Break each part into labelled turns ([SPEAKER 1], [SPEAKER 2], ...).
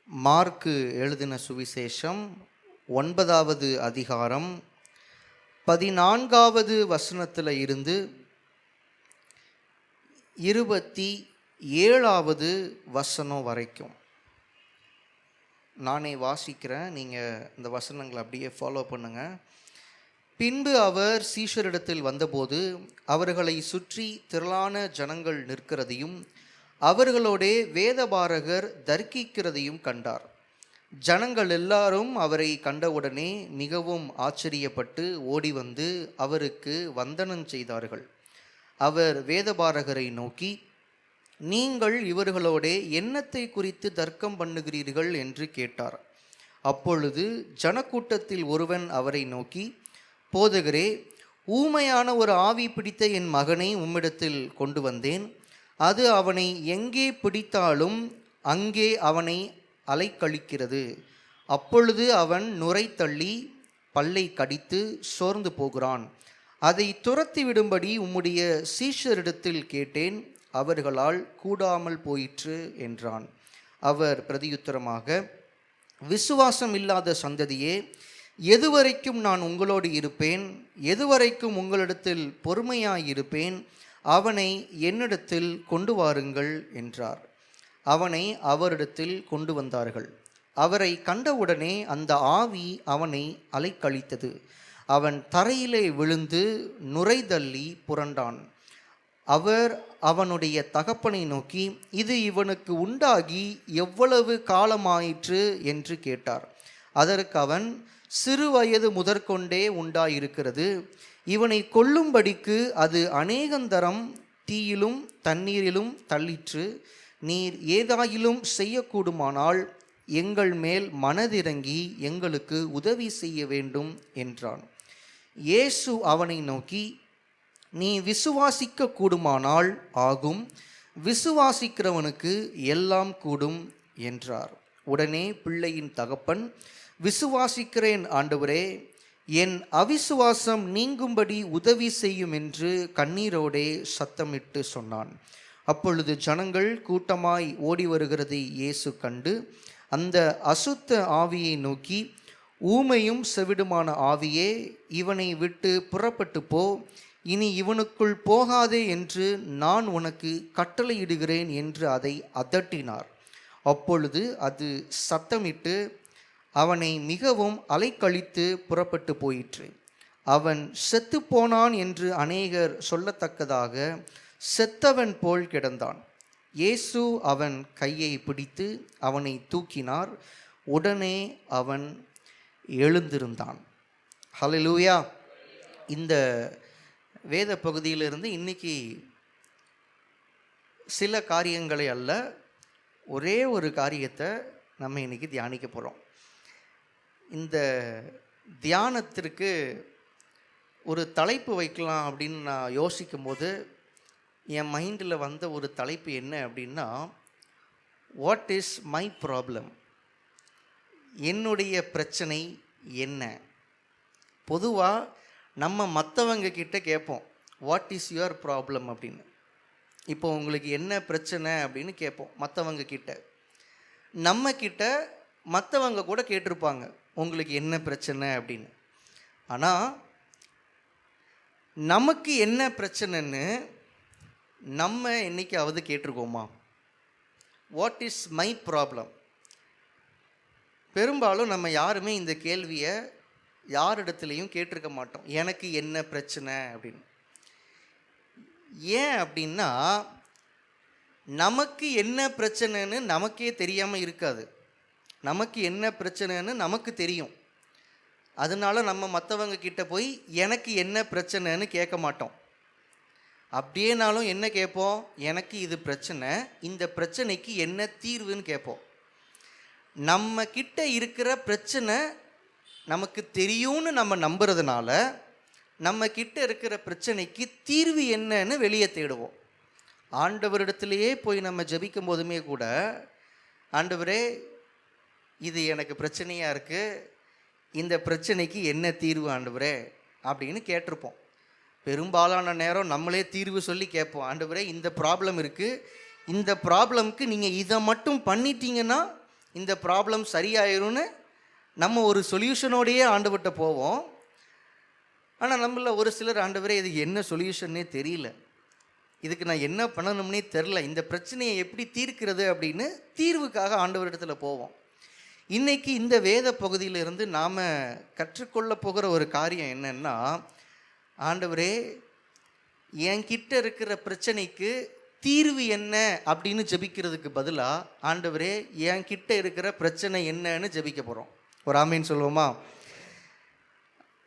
[SPEAKER 1] Mark எழுதின சுவிசேஷம் 9வது அதிகாரம் 14வது வசனத்தில் இருந்து 27வது வசனம் வரைக்கும் நானே வாசிக்கிறேன். நீங்கள் இந்த வசனங்களை அப்படியே ஃபாலோ பண்ணுங்கள். பின்பு அவர் சீஷரிடத்தில் வந்தபோது அவர்களை சுற்றி திரளான ஜனங்கள் நிற்கிறதையும் அவர்களோடே வேதபாரகர் தர்க்கிக்கிறதையும் கண்டார். ஜனங்கள் எல்லாரும் அவரை கண்டவுடனே மிகவும் ஆச்சரியப்பட்டு ஓடி வந்து அவருக்கு வந்தனம் செய்தார்கள். அவர் வேதபாரகரை நோக்கி, நீங்கள் இவர்களோடே என்னத்தை குறித்து தர்க்கம் பண்ணுகிறீர்கள் என்று கேட்டார். அப்பொழுது ஜனக்கூட்டத்தில் ஒருவன் அவரை நோக்கி, போதகரே, ஊமையான ஒரு ஆவி பிடித்த என் மகனை உம்மிடத்தில் கொண்டு வந்தேன். அது அவனை எங்கே பிடித்தாலும் அங்கே அவனை அலைக்கழிக்கிறது. அப்பொழுது அவன் நுரை தள்ளி பல்லை கடித்து சோர்ந்து போகிறான். அதை துரத்தி விடும்படி உம்முடைய சீஷரிடத்தில் கேட்டேன், அவர்களால் கூடாமல் போயிற்று என்றான். அவர் பிரதியுத்தரமாக, விசுவாசம் இல்லாத சந்ததியே, எதுவரைக்கும் நான் உங்களோடு இருப்பேன்? எதுவரைக்கும் உங்களிடத்தில் பொறுமையாயிருப்பேன்? அவனை என்னிடத்தில் கொண்டு வாருங்கள் என்றார். அவனை அவரிடத்தில் கொண்டு வந்தார்கள். அவரை கண்டவுடனே அந்த ஆவி அவனை அலைக்கழித்தது. அவன் தரையிலே விழுந்து நுரை தள்ளி புரண்டான். அவர் அவனுடைய தகப்பனை நோக்கி, இது இவனுக்கு உண்டாகி எவ்வளவு காலமாயிற்று என்று கேட்டார். அதற்கு அவன், சிறு வயது முதற்கொண்டே உண்டாயிருக்கிறது. இவனை கொல்லும்படிக்கு அது அநேகந்தரம் தீயிலும் தண்ணீரிலும் தள்ளிற்று. நீர் ஏதாயிலும் செய்யக்கூடுமானால் எங்கள் மேல் மனதிறங்கி எங்களுக்கு உதவி செய்ய வேண்டும் என்றான். இயேசு அவனை நோக்கி, நீ விசுவாசிக்க கூடுமானால் ஆகும், விசுவாசிக்கிறவனுக்கு எல்லாம் கூடும் என்றார். உடனே பிள்ளையின் தகப்பன், விசுவாசிக்கிறேன் ஆண்டவரே, என் அவிசுவாசம் நீங்கும்படி உதவி செய்யும் என்று கண்ணீரோடே சத்தமிட்டு சொன்னான். அப்பொழுது ஜனங்கள் கூட்டமாய் ஓடி வருகிறதை இயேசு கண்டு அந்த அசுத்த ஆவியை நோக்கி, ஊமையும் செவிடுமான ஆவியே, இவனை விட்டு புறப்பட்டு போ, இனி இவனுக்குள் போகாதே என்று நான் உனக்கு கட்டளையிடுகிறேன் என்று அதை அதட்டினார். அப்பொழுது அது சத்தமிட்டு அவனை மிகவும் அலைக்கழித்து புறப்பட்டு போயிற்று. அவன் செத்து போனான் என்று அநேகர் சொல்லத்தக்கதாக செத்தவன் போல் கிடந்தான். இயேசு அவன் கையை பிடித்து அவனை தூக்கினார். உடனே அவன் எழுந்திருந்தான். ஹல்லேலூயா. இந்த வேத பகுதியிலிருந்து இன்னைக்கு சில காரியங்களை அல்ல, ஒரே ஒரு காரியத்தை நம்ம இன்னைக்கு தியானிக்க போகிறோம். இந்த தியானத்திற்கு ஒரு தலைப்பு வைக்கலாம் அப்படின்னு நான் யோசிக்கும் போது என் மைண்டில் வந்த ஒரு தலைப்பு என்ன அப்படின்னா, வாட் இஸ் மை ப்ராப்ளம்? என்னுடைய பிரச்சனை என்ன? பொதுவாக நம்ம மற்றவங்க கிட்ட கேட்போம், வாட் இஸ் யுவர் ப்ராப்ளம் அப்படின்னு. இப்போ உங்களுக்கு என்ன பிரச்சனை அப்படின்னு கேட்போம் மற்றவங்க கிட்ட. நம்ம கிட்ட மற்றவங்க கூட கேட்டிருப்பாங்க, உங்களுக்கு என்ன பிரச்சனை அப்படின்னு. ஆனால் நமக்கு என்ன பிரச்சனைன்னு நம்ம என்னைக்காவது கேட்டிருக்கோமா? What is my problem? பெரும்பாலும் நம்ம யாருமே இந்த கேள்வியை யாரிடத்துலையும் கேட்டிருக்க மாட்டோம், எனக்கு என்ன பிரச்சனை அப்படின்னு. ஏன் அப்படின்னா, நமக்கு என்ன பிரச்சனைன்னு நமக்கே தெரியாமல் இருக்காது. நமக்கு என்ன பிரச்சனைன்னு நமக்கு தெரியும். அதனால நம்ம மற்றவங்க கிட்ட போய் எனக்கு என்ன பிரச்சனைன்னு கேட்க மாட்டோம். அப்படியேனாலும் என்ன கேட்போம்? எனக்கு இது பிரச்சனை, இந்த பிரச்சனைக்கு என்ன தீர்வுன்னு கேட்போம். நம்ம கிட்ட இருக்கிற பிரச்சனை நமக்கு தெரியும்னு நம்ம நம்புறதுனால நம்ம கிட்ட இருக்கிற பிரச்சனைக்கு தீர்வு என்னன்னு வெளியே தேடுவோம். ஆண்டவரிடத்திலேயே போய் நம்ம ஜெபிக்கும் போதுமே கூட, ஆண்டவரே, இது எனக்கு பிரச்சனையாக இருக்குது, இந்த பிரச்சனைக்கு என்ன தீர்வு ஆண்டவரே அப்படின்னு கேட்டிருப்போம். பெரும்பாலான நேரம் நம்மளே தீர்வு சொல்லி கேட்போம், ஆண்டவரே இந்த ப்ராப்ளம் இருக்குது, இந்த ப்ராப்ளம்க்கு நீங்கள் இதை மட்டும் பண்ணிட்டீங்கன்னா இந்த ப்ராப்ளம் சரியாயிரும்னு நம்ம ஒரு சொல்யூஷனோடையே ஆண்டவர்கிட்ட போவோம். ஆனால் நம்மள ஒரு சிலர், ஆண்டவரே இதுக்கு என்ன சொல்யூஷன்னே தெரியல, இதுக்கு நான் என்ன பண்ணணும்னே தெரில, இந்த பிரச்சனையை எப்படி தீர்க்கிறது அப்படின்னு தீர்வுக்காக ஆண்டவரிடத்தில் போவோம். இன்றைக்கி இந்த வேத பகுதியிலிருந்து நாம் கற்றுக்கொள்ள போகிற ஒரு காரியம் என்னென்னா, ஆண்டவரே என்கிட்ட இருக்கிற பிரச்சனைக்கு தீர்வு என்ன அப்படின்னு ஜெபிக்கிறதுக்கு பதிலாக, ஆண்டவரே என்கிட்ட இருக்கிற பிரச்சனை என்னன்னு ஜெபிக்க போகிறோம். ஒரு ஆமீன் சொல்லுவோமா?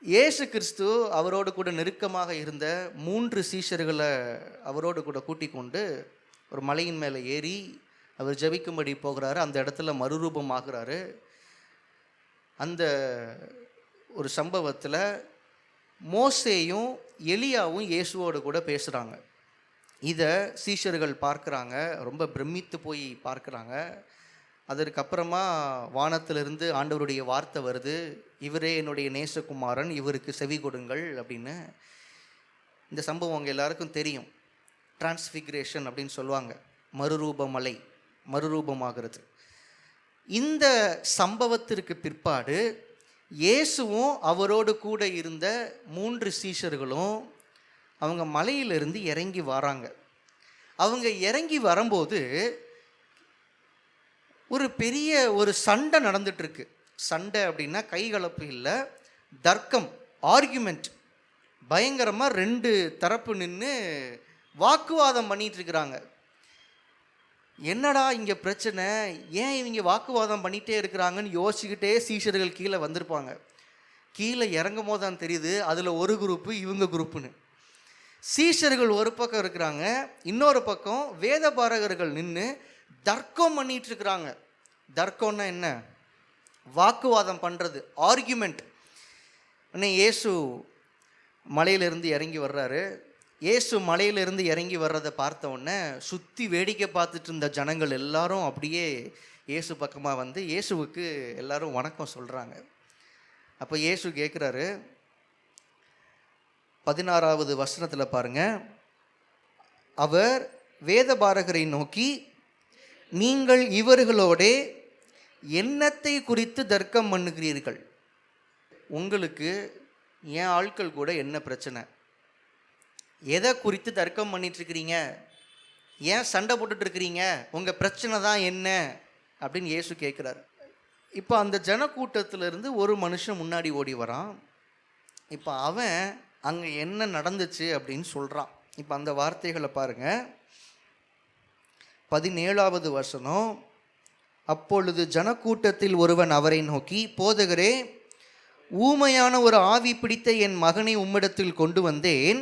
[SPEAKER 1] இயேசு கிறிஸ்து அவரோடு கூட நெருக்கமாக இருந்த 3 சீஷர்களை அவரோடு கூட கூட்டிக் கொண்டு ஒரு மலையின் மேலே ஏறி அவர் ஜெபிக்கும்படி போகிறாரு. அந்த இடத்துல மறுரூபமாகிறாரு. அந்த ஒரு சம்பவத்தில் மோசேயும் எலியாவும் இயேசுவோடு கூட பேசுகிறாங்க. இதை சீஷர்கள் பார்க்குறாங்க, ரொம்ப பிரமித்து போய் பார்க்குறாங்க. அதற்கப்புறமா வானத்திலிருந்து ஆண்டவருடைய வார்த்தை வருது, இவரே என்னுடைய நேசகுமாரன், இவருக்கு செவி கொடுங்கள் அப்படின்னு. இந்த சம்பவம் அவங்க எல்லாருக்கும் தெரியும். டிரான்ஸ்ஃபிகரேஷன் அப்படின்னு சொல்லுவாங்க, மறுரூபமலை, மறுரூபமாகிறது. இந்த சம்பவத்திற்கு பிற்பாடு இயேசுவும் அவரோடு கூட இருந்த 3 சீஷர்களும் அவங்க மலையிலிருந்து இறங்கி வராங்க. அவங்க இறங்கி வரும்போது ஒரு பெரிய ஒரு சண்டை நடந்துட்டுருக்கு. சண்டை அப்படின்னா கைகலப்பு இல்லை, தர்க்கம், ஆர்கியூமெண்ட். பயங்கரமாக 2 தரப்பு நின்று வாக்குவாதம் பண்ணிகிட்ருக்கிறாங்க. என்னடா இங்கே பிரச்சனை, ஏன் இவங்க வாக்குவாதம் பண்ணிகிட்டே இருக்கிறாங்கன்னு யோசிச்சுக்கிட்டே சீஷர்கள் கீழே வந்திருப்பாங்க. கீழே இறங்கும் போது தான் தெரியுது அதில் ஒரு குரூப்பு இவங்க குரூப்புன்னு. சீஷர்கள் ஒரு பக்கம் இருக்கிறாங்க, இன்னொரு பக்கம் வேத பாரகர்கள் நின்று தர்க்கம் பண்ணிகிட்டு இருக்கிறாங்க. தர்க்கம்னா என்ன? வாக்குவாதம் பண்ணுறது, ஆர்கியூமெண்ட். உடனே இயேசு மலையிலிருந்து இறங்கி வர்றாரு. இயேசு மலையிலிருந்து இறங்கி வர்றதை பார்த்த உடனே சுற்றி வேடிக்கை பார்த்துட்டு இருந்த ஜனங்கள் எல்லாரும் அப்படியே இயேசு பக்கமாக வந்து இயேசுவுக்கு எல்லாரும் வணக்கம் சொல்கிறாங்க. அப்போ இயேசு கேட்குறாரு, 16வது வசனத்தில் பாருங்க, அவர் வேதபாரகரை நோக்கி, நீங்கள் இவர்களோட எண்ணத்தை குறித்து தர்க்கம் பண்ணுகிறீர்கள். உங்களுக்கு என் ஆட்கள் கூட என்ன பிரச்சனை, எதை குறித்து தர்க்கம் பண்ணிட்டுருக்கிறீங்க, ஏன் சண்டை போட்டுட்ருக்கிறீங்க, உங்கள் பிரச்சனை தான் என்ன அப்படின்னு இயேசு கேட்குறாரு. இப்போ அந்த ஜனக்கூட்டத்திலிருந்து ஒரு மனுஷன் முன்னாடி ஓடி வரான். இப்போ அவன் அங்கே என்ன நடந்துச்சு அப்படின்னு சொல்கிறான். இப்போ அந்த வார்த்தைகளை பாருங்கள். 17வது வசனம், அப்பொழுது ஜனக்கூட்டத்தில் ஒருவன் அவரை நோக்கி, போதகரே, ஊமையான ஒரு ஆவி பிடித்த என் மகனை உம்மிடத்தில் கொண்டு வந்தேன்.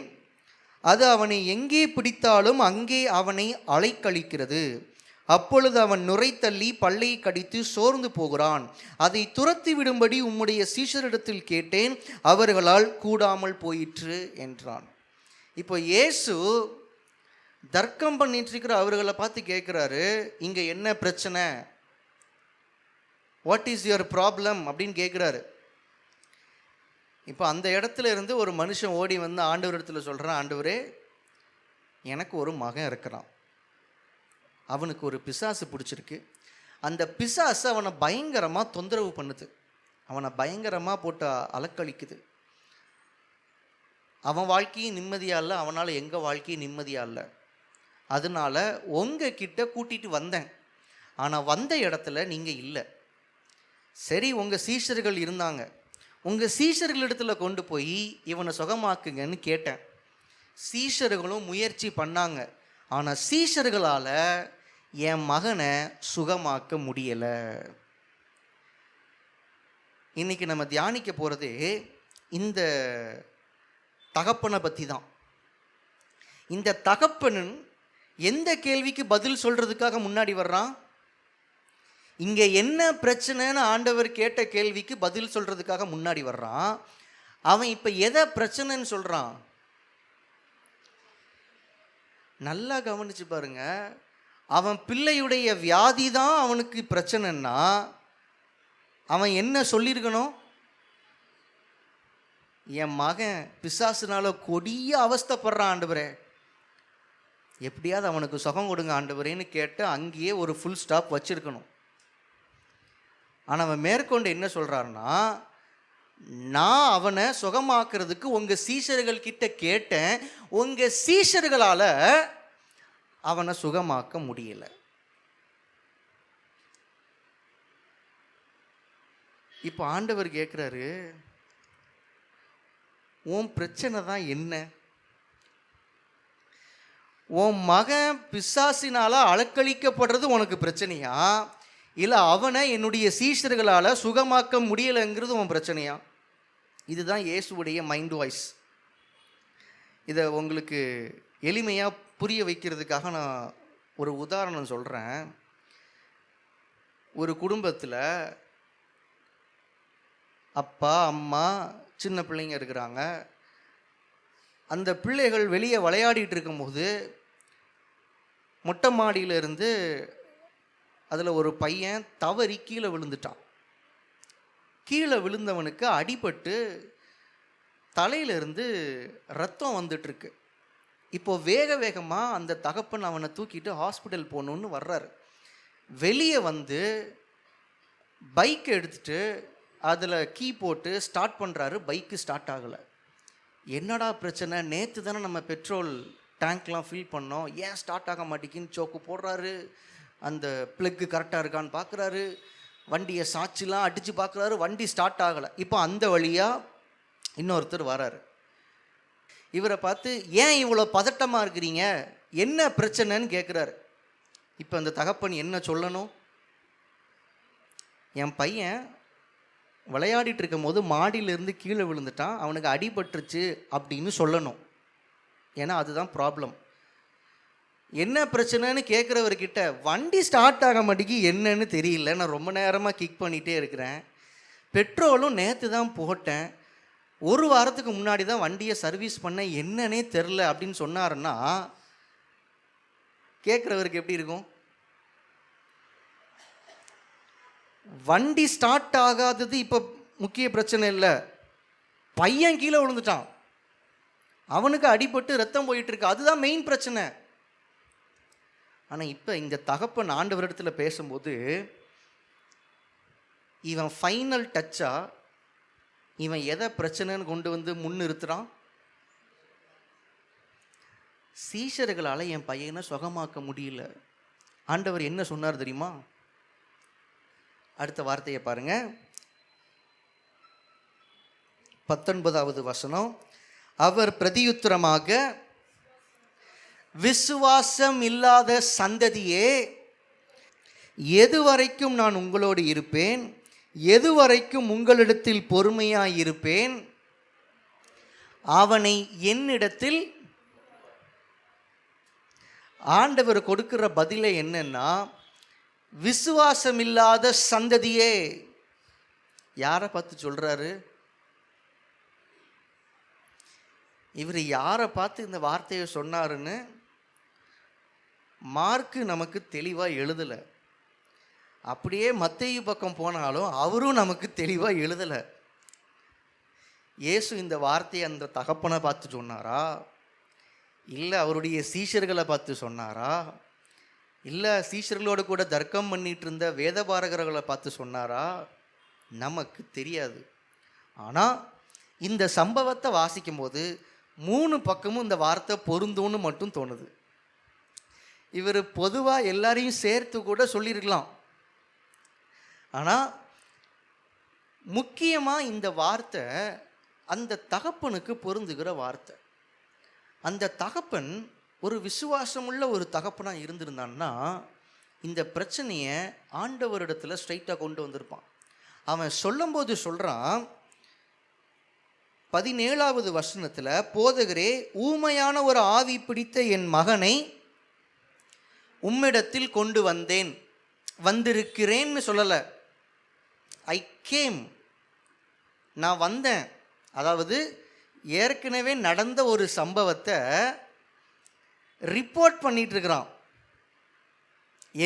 [SPEAKER 1] அது அவனை எங்கே பிடித்தாலும் அங்கே அவனை அலைக்கழிக்கிறது. அப்பொழுது அவன் நுரை தள்ளி பல்லை கடித்து சோர்ந்து போகிறான். அதை துரத்தி விடும்படி உம்முடைய சீஷரிடத்தில் கேட்டேன், அவர்களால் கூடாமல் போயிற்று என்றான். இப்போ இயேசு தர்க்கம் பண்ணிட்டு இருக்கிற அவர்களை பார்த்து கேட்குறாரு, இங்கே என்ன பிரச்சனை, வாட் இஸ் யுவர் ப்ராப்ளம் அப்படின்னு கேட்குறாரு. இப்போ அந்த இடத்துல இருந்து ஒரு மனுஷன் ஓடி வந்து ஆண்டவர் இடத்துல சொல்கிறான், ஆண்டவரே, எனக்கு ஒரு மகன் இருக்கிறான், அவனுக்கு ஒரு பிசாசு பிடிச்சிருக்கு. அந்த பிசாசு அவனை பயங்கரமாக தொந்தரவு பண்ணுது, அவனை பயங்கரமாக போட்டு அலக்களிக்குது. அவன் வாழ்க்கையும் நிம்மதியாக இல்லை, அவனால் எங்கள் வாழ்க்கையும் நிம்மதியாக இல்லை. அதனால் உங்கள் கிட்ட கூட்டிகிட்டு வந்தேன், ஆனால் வந்த இடத்துல நீங்கள் இல்லை. சரி, உங்கள் சீஷர்கள் இருந்தாங்க, உங்கள் சீஷர்களிடத்தில் கொண்டு போய் இவனை சுகமாக்குங்கன்னு கேட்டேன். சீஷர்களும் முயற்சி பண்ணாங்க, ஆனால் சீஷர்களால் என் மகனை சுகமாக்க முடியலை. இன்றைக்கி நம்ம தியானிக்க போகிறதே இந்த தகப்பனை பற்றி தான். இந்த தகப்பனும் எந்த கேள்விக்கு பதில் சொல்கிறதுக்காக முன்னாடி வர்றான்? இங்கே என்ன பிரச்சனைன்னு ஆண்டவர் கேட்ட கேள்விக்கு பதில் சொல்கிறதுக்காக முன்னாடி வர்றான். அவன் இப்போ எதை பிரச்சனைன்னு சொல்கிறான்? நல்லா கவனிச்சு பாருங்க. அவன் பிள்ளையுடைய வியாதி தான் அவனுக்கு பிரச்சனைன்னா அவன் என்ன சொல்லியிருக்கணும்? என் மகன் பிசாசுனால கொடிய அவஸ்தைப்படுறான் ஆண்டவரே, எப்படியாவது அவனுக்கு சுகம் கொடுங்க ஆண்டவரேன்னு கேட்டு அங்கேயே ஒரு ஃபுல் ஸ்டாப் வச்சுருக்கணும். ஆனால் அவன் மேற்கொண்டு என்ன சொல்கிறாருன்னா, நான் அவனை சுகமாக்குறதுக்கு உங்கள் சீஷர்கள் கிட்ட கேட்டேன், உங்கள் சீஷர்களால் அவனை சுகமாக்க முடியலை. இப்போ ஆண்டவர் கேட்குறாரு, உன் பிரச்சனை தான் என்ன? உன் மகன் பிசாசினால அலக்களிக்கப்படுறது உனக்கு பிரச்சனையா, இல்லை அவனை என்னுடைய சீஷர்களால் சுகமாக்க முடியலைங்கிறது உன் பிரச்சனையா? இதுதான் இயேசுவுடைய மைண்ட் வாய்ஸ். இதை உங்களுக்கு எளிமையாக புரிய வைக்கிறதுக்காக நான் ஒரு உதாரணம் சொல்கிறேன். ஒரு குடும்பத்தில் அப்பா அம்மா சின்ன பிள்ளைங்க இருக்கிறாங்க. அந்த பிள்ளைகள் வெளியே விளையாடிட்டு இருக்கும்போது மொட்டை மாடியிலிருந்து அதில் ஒரு பையன் தவறி கீழே விழுந்துட்டான். கீழே விழுந்தவனுக்கு அடிபட்டு தலையிலிருந்து ரத்தம் வந்துட்டுருக்கு. இப்போது வேக வேகமாக அந்த தகப்பன் அவனை தூக்கிட்டு ஹாஸ்பிட்டல் போகணுன்னு வர்றாரு. வெளியே வந்து பைக் எடுத்துகிட்டு அதில் கீ போட்டு ஸ்டார்ட் பண்ணுறாரு. பைக்கு ஸ்டார்ட் ஆகலை. என்னடா பிரச்சனை, நேற்று தானே நம்ம பெட்ரோல் டேங்க்லாம் ஃபில் பண்ணோம், ஏன் ஸ்டார்ட் ஆக மாட்டேங்கின்னு சோக்கு போடுறாரு. அந்த ப்ளக்கு கரெக்டாக இருக்கான்னு பார்க்குறாரு. வண்டியை சாட்சிலாம் அடித்து பார்க்குறாரு, வண்டி ஸ்டார்ட் ஆகலை. இப்போ அந்த வழியாக இன்னொருத்தர் வராரு. இவரை பார்த்து, ஏன் இவ்வளோ பதட்டமாக இருக்கிறீங்க, என்ன பிரச்சனைன்னு கேட்குறாரு. இப்போ அந்த தகப்பன் என்ன சொல்லணும்? என் பையன் விளையாடிட்டு இருக்கும் போது மாடியிலேருந்து கீழே விழுந்துட்டான், அவனுக்கு அடிபட்டுருச்சு அப்படின்னு சொல்லணும். ஏன்னா அதுதான் ப்ராப்ளம். என்ன பிரச்சனைன்னு கேட்குறவர்கிட்ட வண்டி ஸ்டார்ட் ஆக மாட்டேங்கி என்னன்னு தெரியல, நான் ரொம்ப நேரமாக கிக் பண்ணிகிட்டே இருக்கிறேன், பெட்ரோலும் நேற்று தான் போட்டேன், ஒரு வாரத்துக்கு முன்னாடி தான் வண்டியை சர்வீஸ் பண்ண, என்னன்னே தெரில அப்படின்னு சொன்னாருன்னா கேட்குறவருக்கு எப்படி இருக்கும்? வண்டி ஸ்டார்ட் ஆகாதது இப்போ முக்கிய பிரச்சனை இல்லை, பையன் கீழே விழுந்துட்டான், அவனுக்கு அடிபட்டு ரத்தம் போயிட்டு இருக்கு, அதுதான் மெயின் பிரச்சனை. ஆனால் இப்போ இந்த தகப்பன் ஆண்டவரிடத்தில் பேசும்போது இவன் ஃபைனல் டச்சா இவன் எதை பிரச்சனைன்னு கொண்டு வந்து முன்னிறுத்துறான்? சீஷர்களால் என் பையனை சுகமாக்க முடியல. ஆண்டவர் என்ன சொன்னார் தெரியுமா? அடுத்த வார்த்தையை பாருங்க, 19வது வசனம். அவர் பிரதியுத்தரமாக, விசுவாசம் இல்லாத சந்ததியே, எதுவரைக்கும் நான் உங்களோடு இருப்பேன், எதுவரைக்கும் உங்களிடத்தில் பொறுமையாய் இருப்பேன், அவனை என்னிடத்தில். ஆண்டவர் கொடுக்கிற பதிலே என்னன்னா, விசுவாசம் இல்லாத சந்ததியே. யாரை பார்த்து சொல்றாரு? இவர் யாரை பார்த்து இந்த வார்த்தையை சொன்னாருன்னு மார்க்கு நமக்கு தெளிவாக எழுதலை. அப்படியே மத்தேயு பக்கம் போனாலும் அவரும் நமக்கு தெளிவாக எழுதலை. இயேசு இந்த வார்த்தையை அந்த தகப்பனை பார்த்து சொன்னாரா, இல்லை அவருடைய சீஷர்களை பார்த்து சொன்னாரா, இல்லை சீஷர்களோடு கூட தர்க்கம் பண்ணிட்டு இருந்த வேதபாரகர்களை பார்த்து சொன்னாரா? நமக்கு தெரியாது. ஆனால் இந்த சம்பவத்தை வாசிக்கும் போது 3 பக்கமும் இந்த வார்த்தை பொருந்தும்னு மட்டும் தோணுது. இவர் பொதுவாக எல்லாரையும் சேர்த்து கூட சொல்லியிருக்கலாம். ஆனால் முக்கியமாக இந்த வார்த்தை அந்த தகப்பனுக்கு பொருந்துகிற வார்த்தை. அந்த தகப்பன் ஒரு விசுவாசமுள்ள ஒரு தகப்பனாக இருந்திருந்தான்னா இந்த பிரச்சனையை ஆண்டவரிடத்தில் ஸ்ட்ரைட்டாக கொண்டு வந்திருப்பான். அவன் சொல்லும்போது சொல்கிறான் 17வது வசனத்தில், போதகரே, ஊமையான ஒரு ஆவி பிடித்த என் மகனை உம்மிடத்தில் கொண்டு வந்தேன். வந்திருக்கிறேன்னு சொல்லலை, ஐ கேம், நான் வந்தேன். அதாவது ஏற்கனவே நடந்த ஒரு சம்பவத்தை ரிப்போர்ட் பண்ணிட்டு இருக்கிறான்.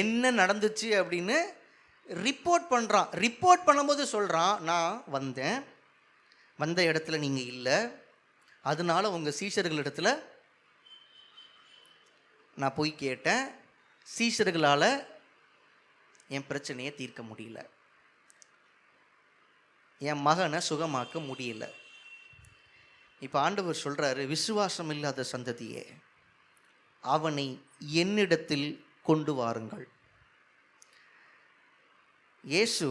[SPEAKER 1] என்ன நடந்துச்சு அப்படின்னு ரிப்போர்ட் பண்ணுறான். ரிப்போர்ட் பண்ணும்போது சொல்கிறான், நான் வந்தேன், வந்த இடத்துல நீங்கள் இல்லை, அதனால உங்கள் சீஷர்கள் இடத்துல நான் போய் கேட்டேன், சீஷர்களால் என் பிரச்சனையை தீர்க்க முடியல. என் மகனை சுகமாக்க முடியல. இப்போ ஆண்டவர் சொல்கிறாரு, விசுவாசம் இல்லாத சந்ததியே, அவனை என்னிடத்தில் கொண்டு வாருங்கள். இயேசு